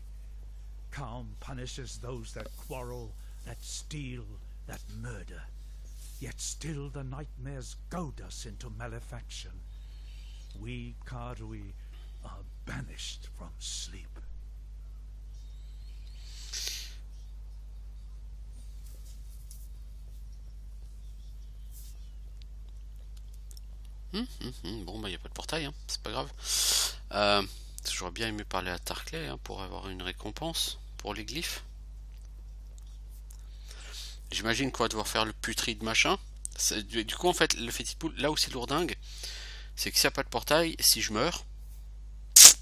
Calm punishes those that quarrel, that steal, that murder. Yet still the nightmares goad us into malefaction. we Kardui are banished from sleep. Bon bah y a pas de portail, hein. C'est pas grave. J'aurais bien aimé parler à Tarkley hein, pour avoir une récompense pour les glyphes. J'imagine qu'on va devoir faire le putride machin. Du coup en fait le fétit poule, là où c'est lourdingue, c'est que s'il n'y a pas de portail, si je meurs, ça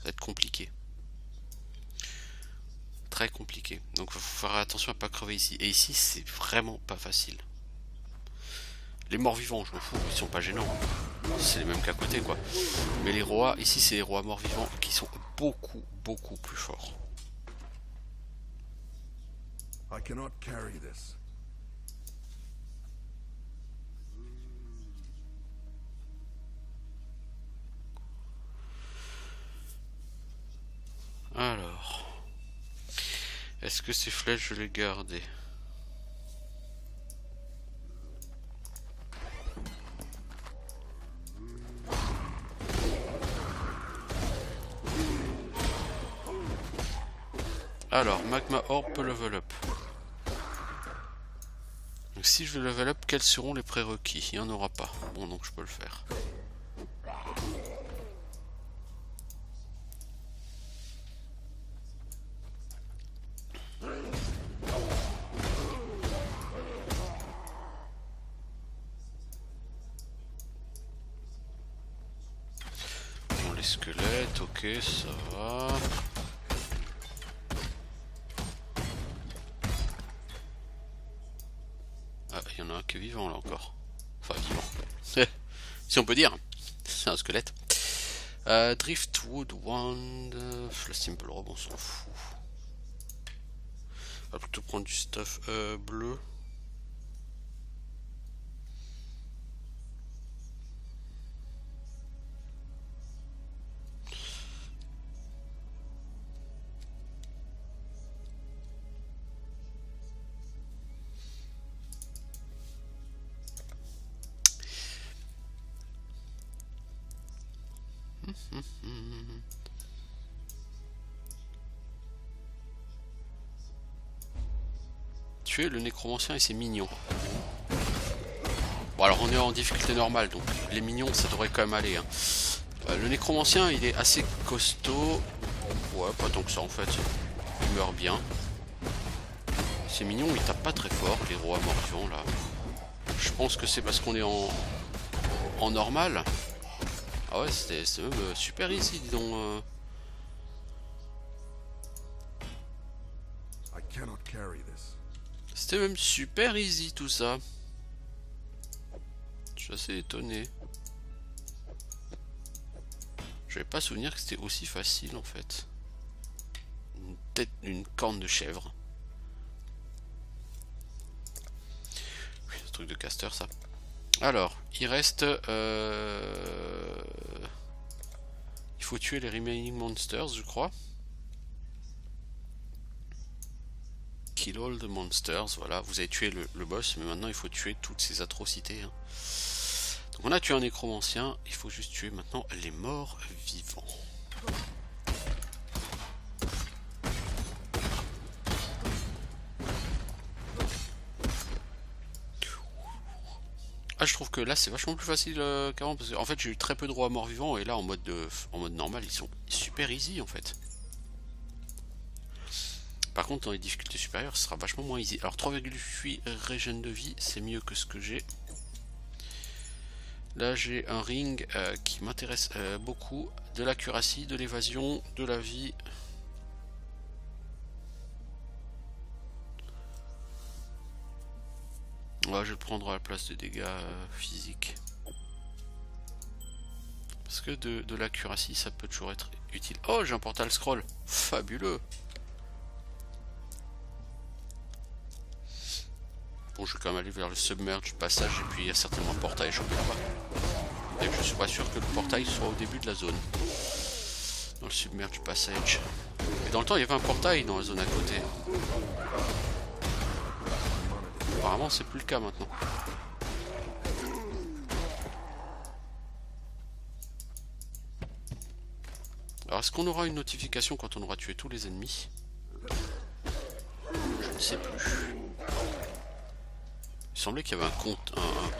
va être compliqué. Très compliqué. Donc il faut faire attention à pas crever ici. Et ici c'est vraiment pas facile. Les morts vivants, je m'en fous, ils sont pas gênants. C'est les mêmes qu'à côté quoi. Mais les rois, ici c'est les rois morts vivants qui sont beaucoup plus forts. I cannot carry this. Alors, est-ce que ces flèches je les garder? Alors, Magma Orb peut level up. Donc si je veux level up, quels seront les prérequis? Il n'y en aura pas. Bon, donc je peux le faire. Bon, les squelettes, ok, ça va. Il y en a un qui est vivant là encore. Enfin vivant. Si on peut dire. C'est un squelette. Driftwood Wand. Le Simple Robe on s'en fout. On va plutôt prendre du stuff bleu. Tuer le nécromancien et ses minions. Bon alors on est en difficulté normale donc les minions ça devrait quand même aller hein. Le nécromancien il est assez costaud. Ouais pas tant que ça en fait. Il meurt bien. Ces minions ils tapent pas très fort les rois morts vivants là. Je pense que c'est parce qu'on est en normal. Ah ouais c'est même super easy dis donc. I cannot carry this. C'était même super easy tout ça. Je suis assez étonné. Je n'avais pas souvenir que c'était aussi facile en fait. Une tête, une corne de chèvre. Oui, c'est un truc de caster ça. Alors, il reste... Il faut tuer les remaining monsters je crois. Kill all the monsters, voilà, vous avez tué le boss, mais maintenant il faut tuer toutes ces atrocités. Hein. Donc on a tué un nécromancien, il faut juste tuer maintenant les morts vivants. Ah je trouve que là c'est vachement plus facile qu'avant, parce qu'en fait j'ai eu très peu de rois morts vivants, et là en mode normal ils sont super easy en fait. Par contre dans les difficultés supérieures ce sera vachement moins easy. Alors 3,8 régène de vie c'est mieux que ce que j'ai. Là j'ai un ring qui m'intéresse beaucoup. De l'accuracy, de l'évasion, de la vie. Ouais, je vais le prendre à la place des dégâts physiques. Parce que de l'accuracy ça peut toujours être utile. Oh j'ai un portal scroll. Fabuleux. Bon, je vais quand même aller vers le submerge passage et puis il y a certainement un portail, je crois pas. Et je suis pas sûr que le portail soit au début de la zone. Dans le submerge passage. Et dans le temps, il y avait un portail dans la zone à côté. Apparemment, c'est plus le cas maintenant. Alors, est-ce qu'on aura une notification quand on aura tué tous les ennemis? Je ne sais plus. Il semblait qu'il y avait un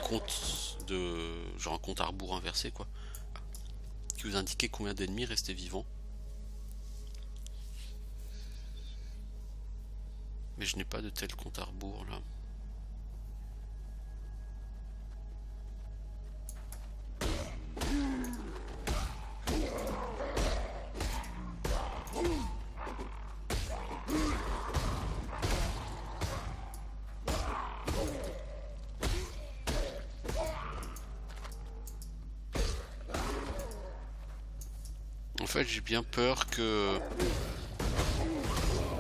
compte de... genre un compte à rebours inversé, quoi. Qui vous indiquait combien d'ennemis restaient vivants. Mais je n'ai pas de tel compte à rebours, là. En fait, j'ai bien peur que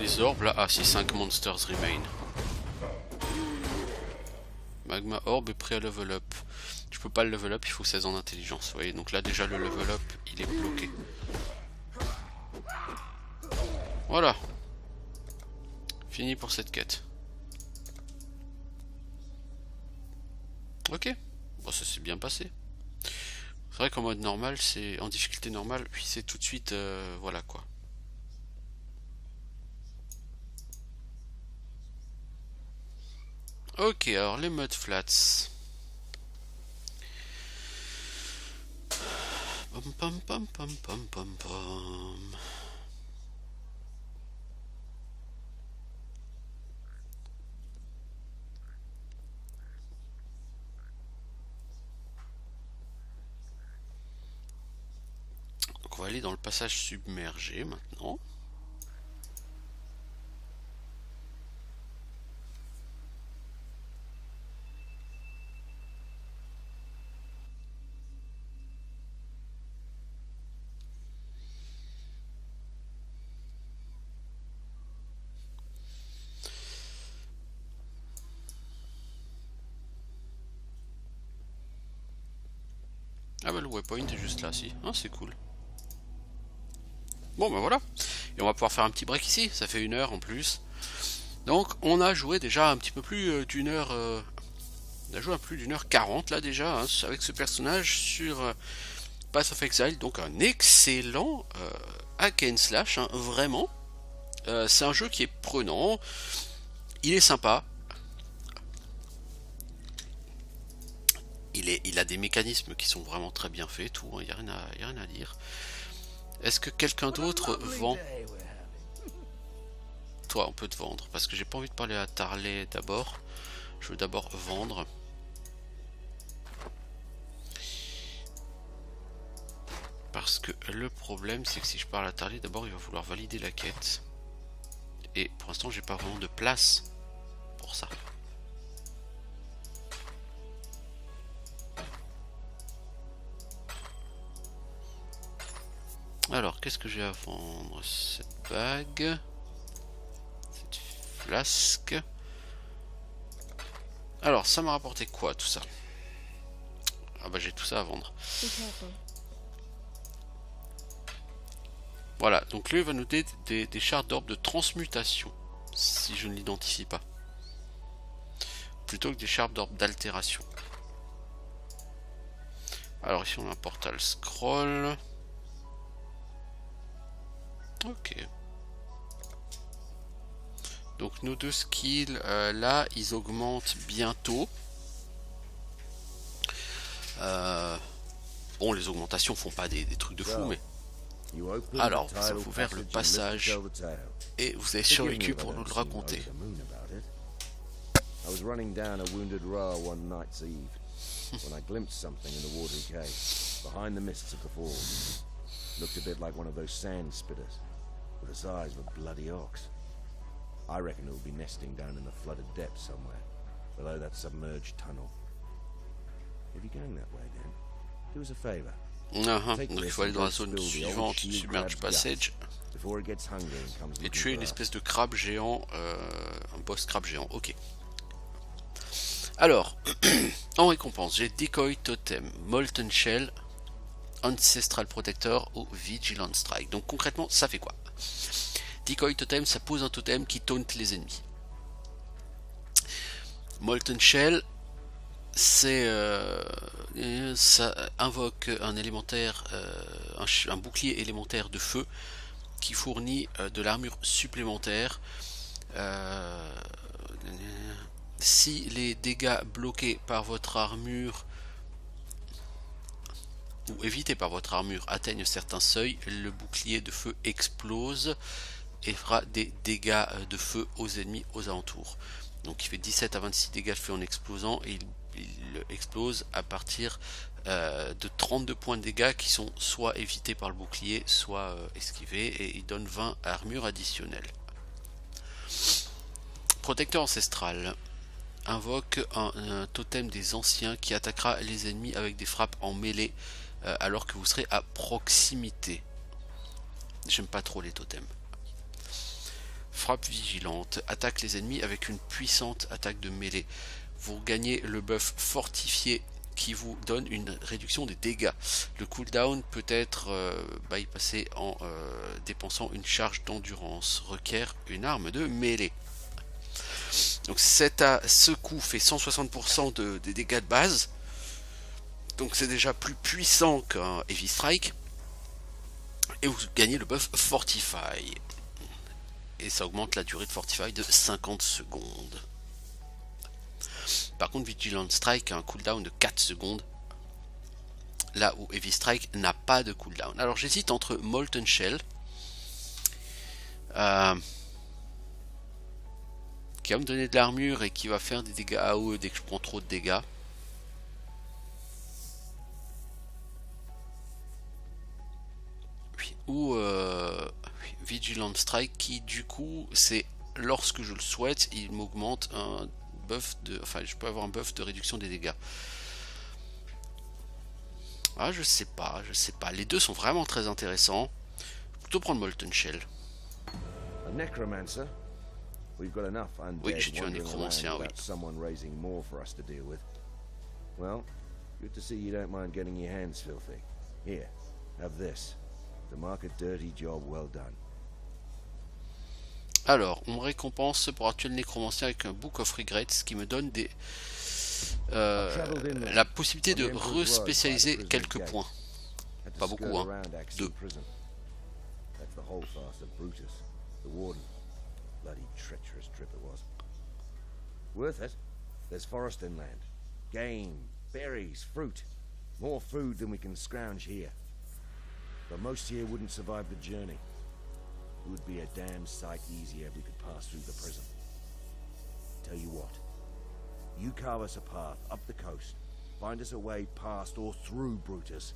les orbes là. Ah, si 5 monsters remain. Magma orb est prêt à level up. Je peux pas le level up, il faut 16 en intelligence. Vous voyez, donc là déjà le level up il est bloqué. Voilà. Fini pour cette quête. Ok. Bon, ça s'est bien passé. C'est vrai qu'en mode normal, c'est en difficulté normale, puis c'est tout de suite, voilà quoi. Ok, alors les mud flats. Pom pom pom pom pom pom pom. Donc on va aller dans le passage submergé maintenant. Ah bah le waypoint est juste là, si. Ah, c'est cool. Bon bah voilà. Et on va pouvoir faire un petit break ici. Ça fait 1 heure en plus. Donc on a joué déjà un petit peu plus d'une heure. On a joué à plus d'1h40 là déjà, hein, avec ce personnage sur Path of Exile. Donc un excellent hack and slash, hein, vraiment. C'est un jeu qui est prenant. Il est sympa. Il a des mécanismes qui sont vraiment très bien faits, tout, il n'y a rien à dire. Est-ce que quelqu'un d'autre vend? Toi, on peut te vendre, parce que j'ai pas envie de parler à Tarley d'abord. Je veux d'abord vendre. Parce que le problème, c'est que si je parle à Tarley, d'abord, il va vouloir valider la quête. Et pour l'instant, j'ai pas vraiment de place pour ça. Alors, qu'est-ce que j'ai à vendre? Cette bague, cette flasque. Alors, ça m'a rapporté quoi tout ça? Ah bah j'ai tout ça à vendre. Voilà, donc lui il va nous donner des shards d'orbe de transmutation, si je ne l'identifie pas. Plutôt que des shards d'orbe d'altération. Alors ici on a un portal scroll. Ok. Donc nos deux skills, là, ils augmentent bientôt. Bon, les augmentations font pas des trucs de fou, mais... Alors, vous avez ouvert le passage et vous avez survécu pour nous le raconter. I was running down a wounded Ra one night's eve when I glimpsed something in the watery cave behind the mists of the falls. Looked a bit like one of those sand spitters with the size of a bloody ox. I reckon it'll be nesting down in the flooded depths somewhere below that submerged tunnel. If you're going that way, then do us a favor. Donc il faut aller dans la zone suivante, Submerge Passage, et tuer une espèce de crabe géant, un boss crabe géant. Ok. Alors, en récompense, j'ai Decoy Totem, Molten Shell, Ancestral Protector ou Vigilant Strike. Donc concrètement, ça fait quoi? Decoy Totem, ça pose un totem qui taunt les ennemis. Molten Shell, ça invoque un élémentaire, un bouclier élémentaire de feu qui fournit de l'armure supplémentaire. Si les dégâts bloqués par votre armure ou évités par votre armure atteignent certains seuils, le bouclier de feu explose et fera des dégâts de feu aux ennemis aux alentours. Donc il fait 17 à 26 dégâts de feu en explosant, et il explose à partir de 32 points de dégâts qui sont soit évités par le bouclier, soit esquivés, et il donne 20 armures additionnelles. Protecteur ancestral invoque un totem des anciens qui attaquera les ennemis avec des frappes en mêlée alors que vous serez à proximité. J'aime pas trop les totems. Frappe vigilante attaque les ennemis avec une puissante attaque de mêlée. Vous gagnez le buff fortifié qui vous donne une réduction des dégâts. Le cooldown peut être bypassé en dépensant une charge d'endurance. Requiert une arme de mêlée. Donc ce coup fait 160% des dégâts de base. Donc c'est déjà plus puissant qu'un Heavy Strike. Et vous gagnez le buff Fortify. Et ça augmente la durée de Fortify de 50 secondes. Par contre, Vigilant Strike a un cooldown de 4 secondes. Là où Heavy Strike n'a pas de cooldown. Alors j'hésite entre Molten Shell. Qui va me donner de l'armure et qui va faire des dégâts AOE dès que je prends trop de dégâts. Ou Vigilant Strike qui du coup c'est lorsque je le souhaite il m'augmente un buff de, enfin je peux avoir un buff de réduction des dégâts. Ah je sais pas, les deux sont vraiment très intéressants. Je vais plutôt prendre Molten Shell. A necromancer? We've got enough undead Oui, j'ai tué un wandering nécromancien, around oui. without someone raising more for us to deal with. Well, good to see you don't mind getting your hands filthy. Here, have this. To mark a dirty job well done. Alors, on me récompense pour avoir tué le nécromancien avec un Book of Regrets, ce qui me donne des la possibilité de respécialiser quelques points. Had to Pas beaucoup, skirt hein. around Axum 2. Prison. That's the holdfast of Brutus, the warden. Bloody treacherous trip it was. Worth it. There's forest inland. Game, berries, fruit. More food than we can scrounge here. But most here wouldn't survive the journey. It would be a damn sight easier if we could pass through the prison. Tell you what. You carve us a path up the coast, find us a way past or through Brutus,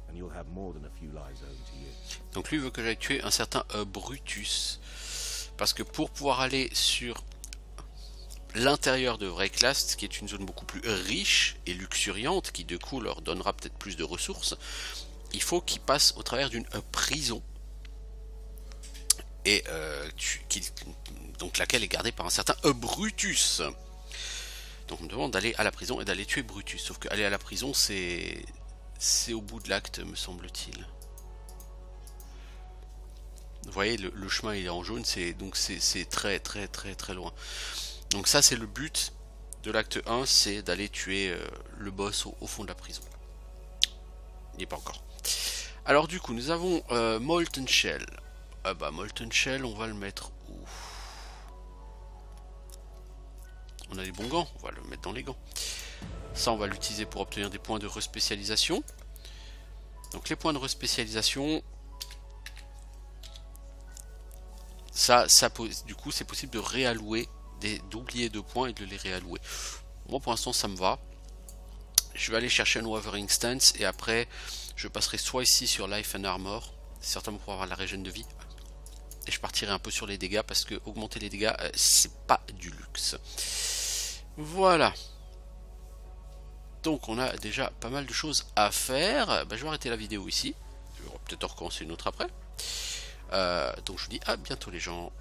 and you'll have more than a few lives owing to you. Donc lui veut que j'aille tuer un certain Brutus. Parce que pour pouvoir aller sur l'intérieur de Wraeclast, qui est une zone beaucoup plus riche et luxuriante, qui de coup leur donnera peut-être plus de ressources, il faut qu'ils passent au travers d'une prison. Et donc laquelle est gardée par un certain Brutus. Donc on me demande d'aller à la prison et d'aller tuer Brutus. Sauf qu'aller à la prison, c'est au bout de l'acte, me semble-t-il. Vous voyez, le chemin il est en jaune, donc c'est très très très très loin. Donc ça c'est le but de l'acte 1, c'est d'aller tuer le boss au fond de la prison. Il n'y est pas encore. Alors du coup nous avons Molten Shell. Ah bah Molten Shell on va le mettre où? On a les bons gants, on va le mettre dans les gants. Ça on va l'utiliser pour obtenir des points de respécialisation. Donc les points de respécialisation, ça du coup c'est possible de réallouer, d'oublier 2 points et de les réallouer. Moi pour l'instant ça me va. Je vais aller chercher un Wavering Stance et après je passerai soit ici sur Life and Armor, certainement pour avoir la régène de vie, et je partirai un peu sur les dégâts parce que augmenter les dégâts c'est pas du luxe. Voilà. Donc on a déjà pas mal de choses à faire. Bah, je vais arrêter la vidéo ici. Je vais peut-être en recommencer une autre après. Donc je vous dis à bientôt les gens.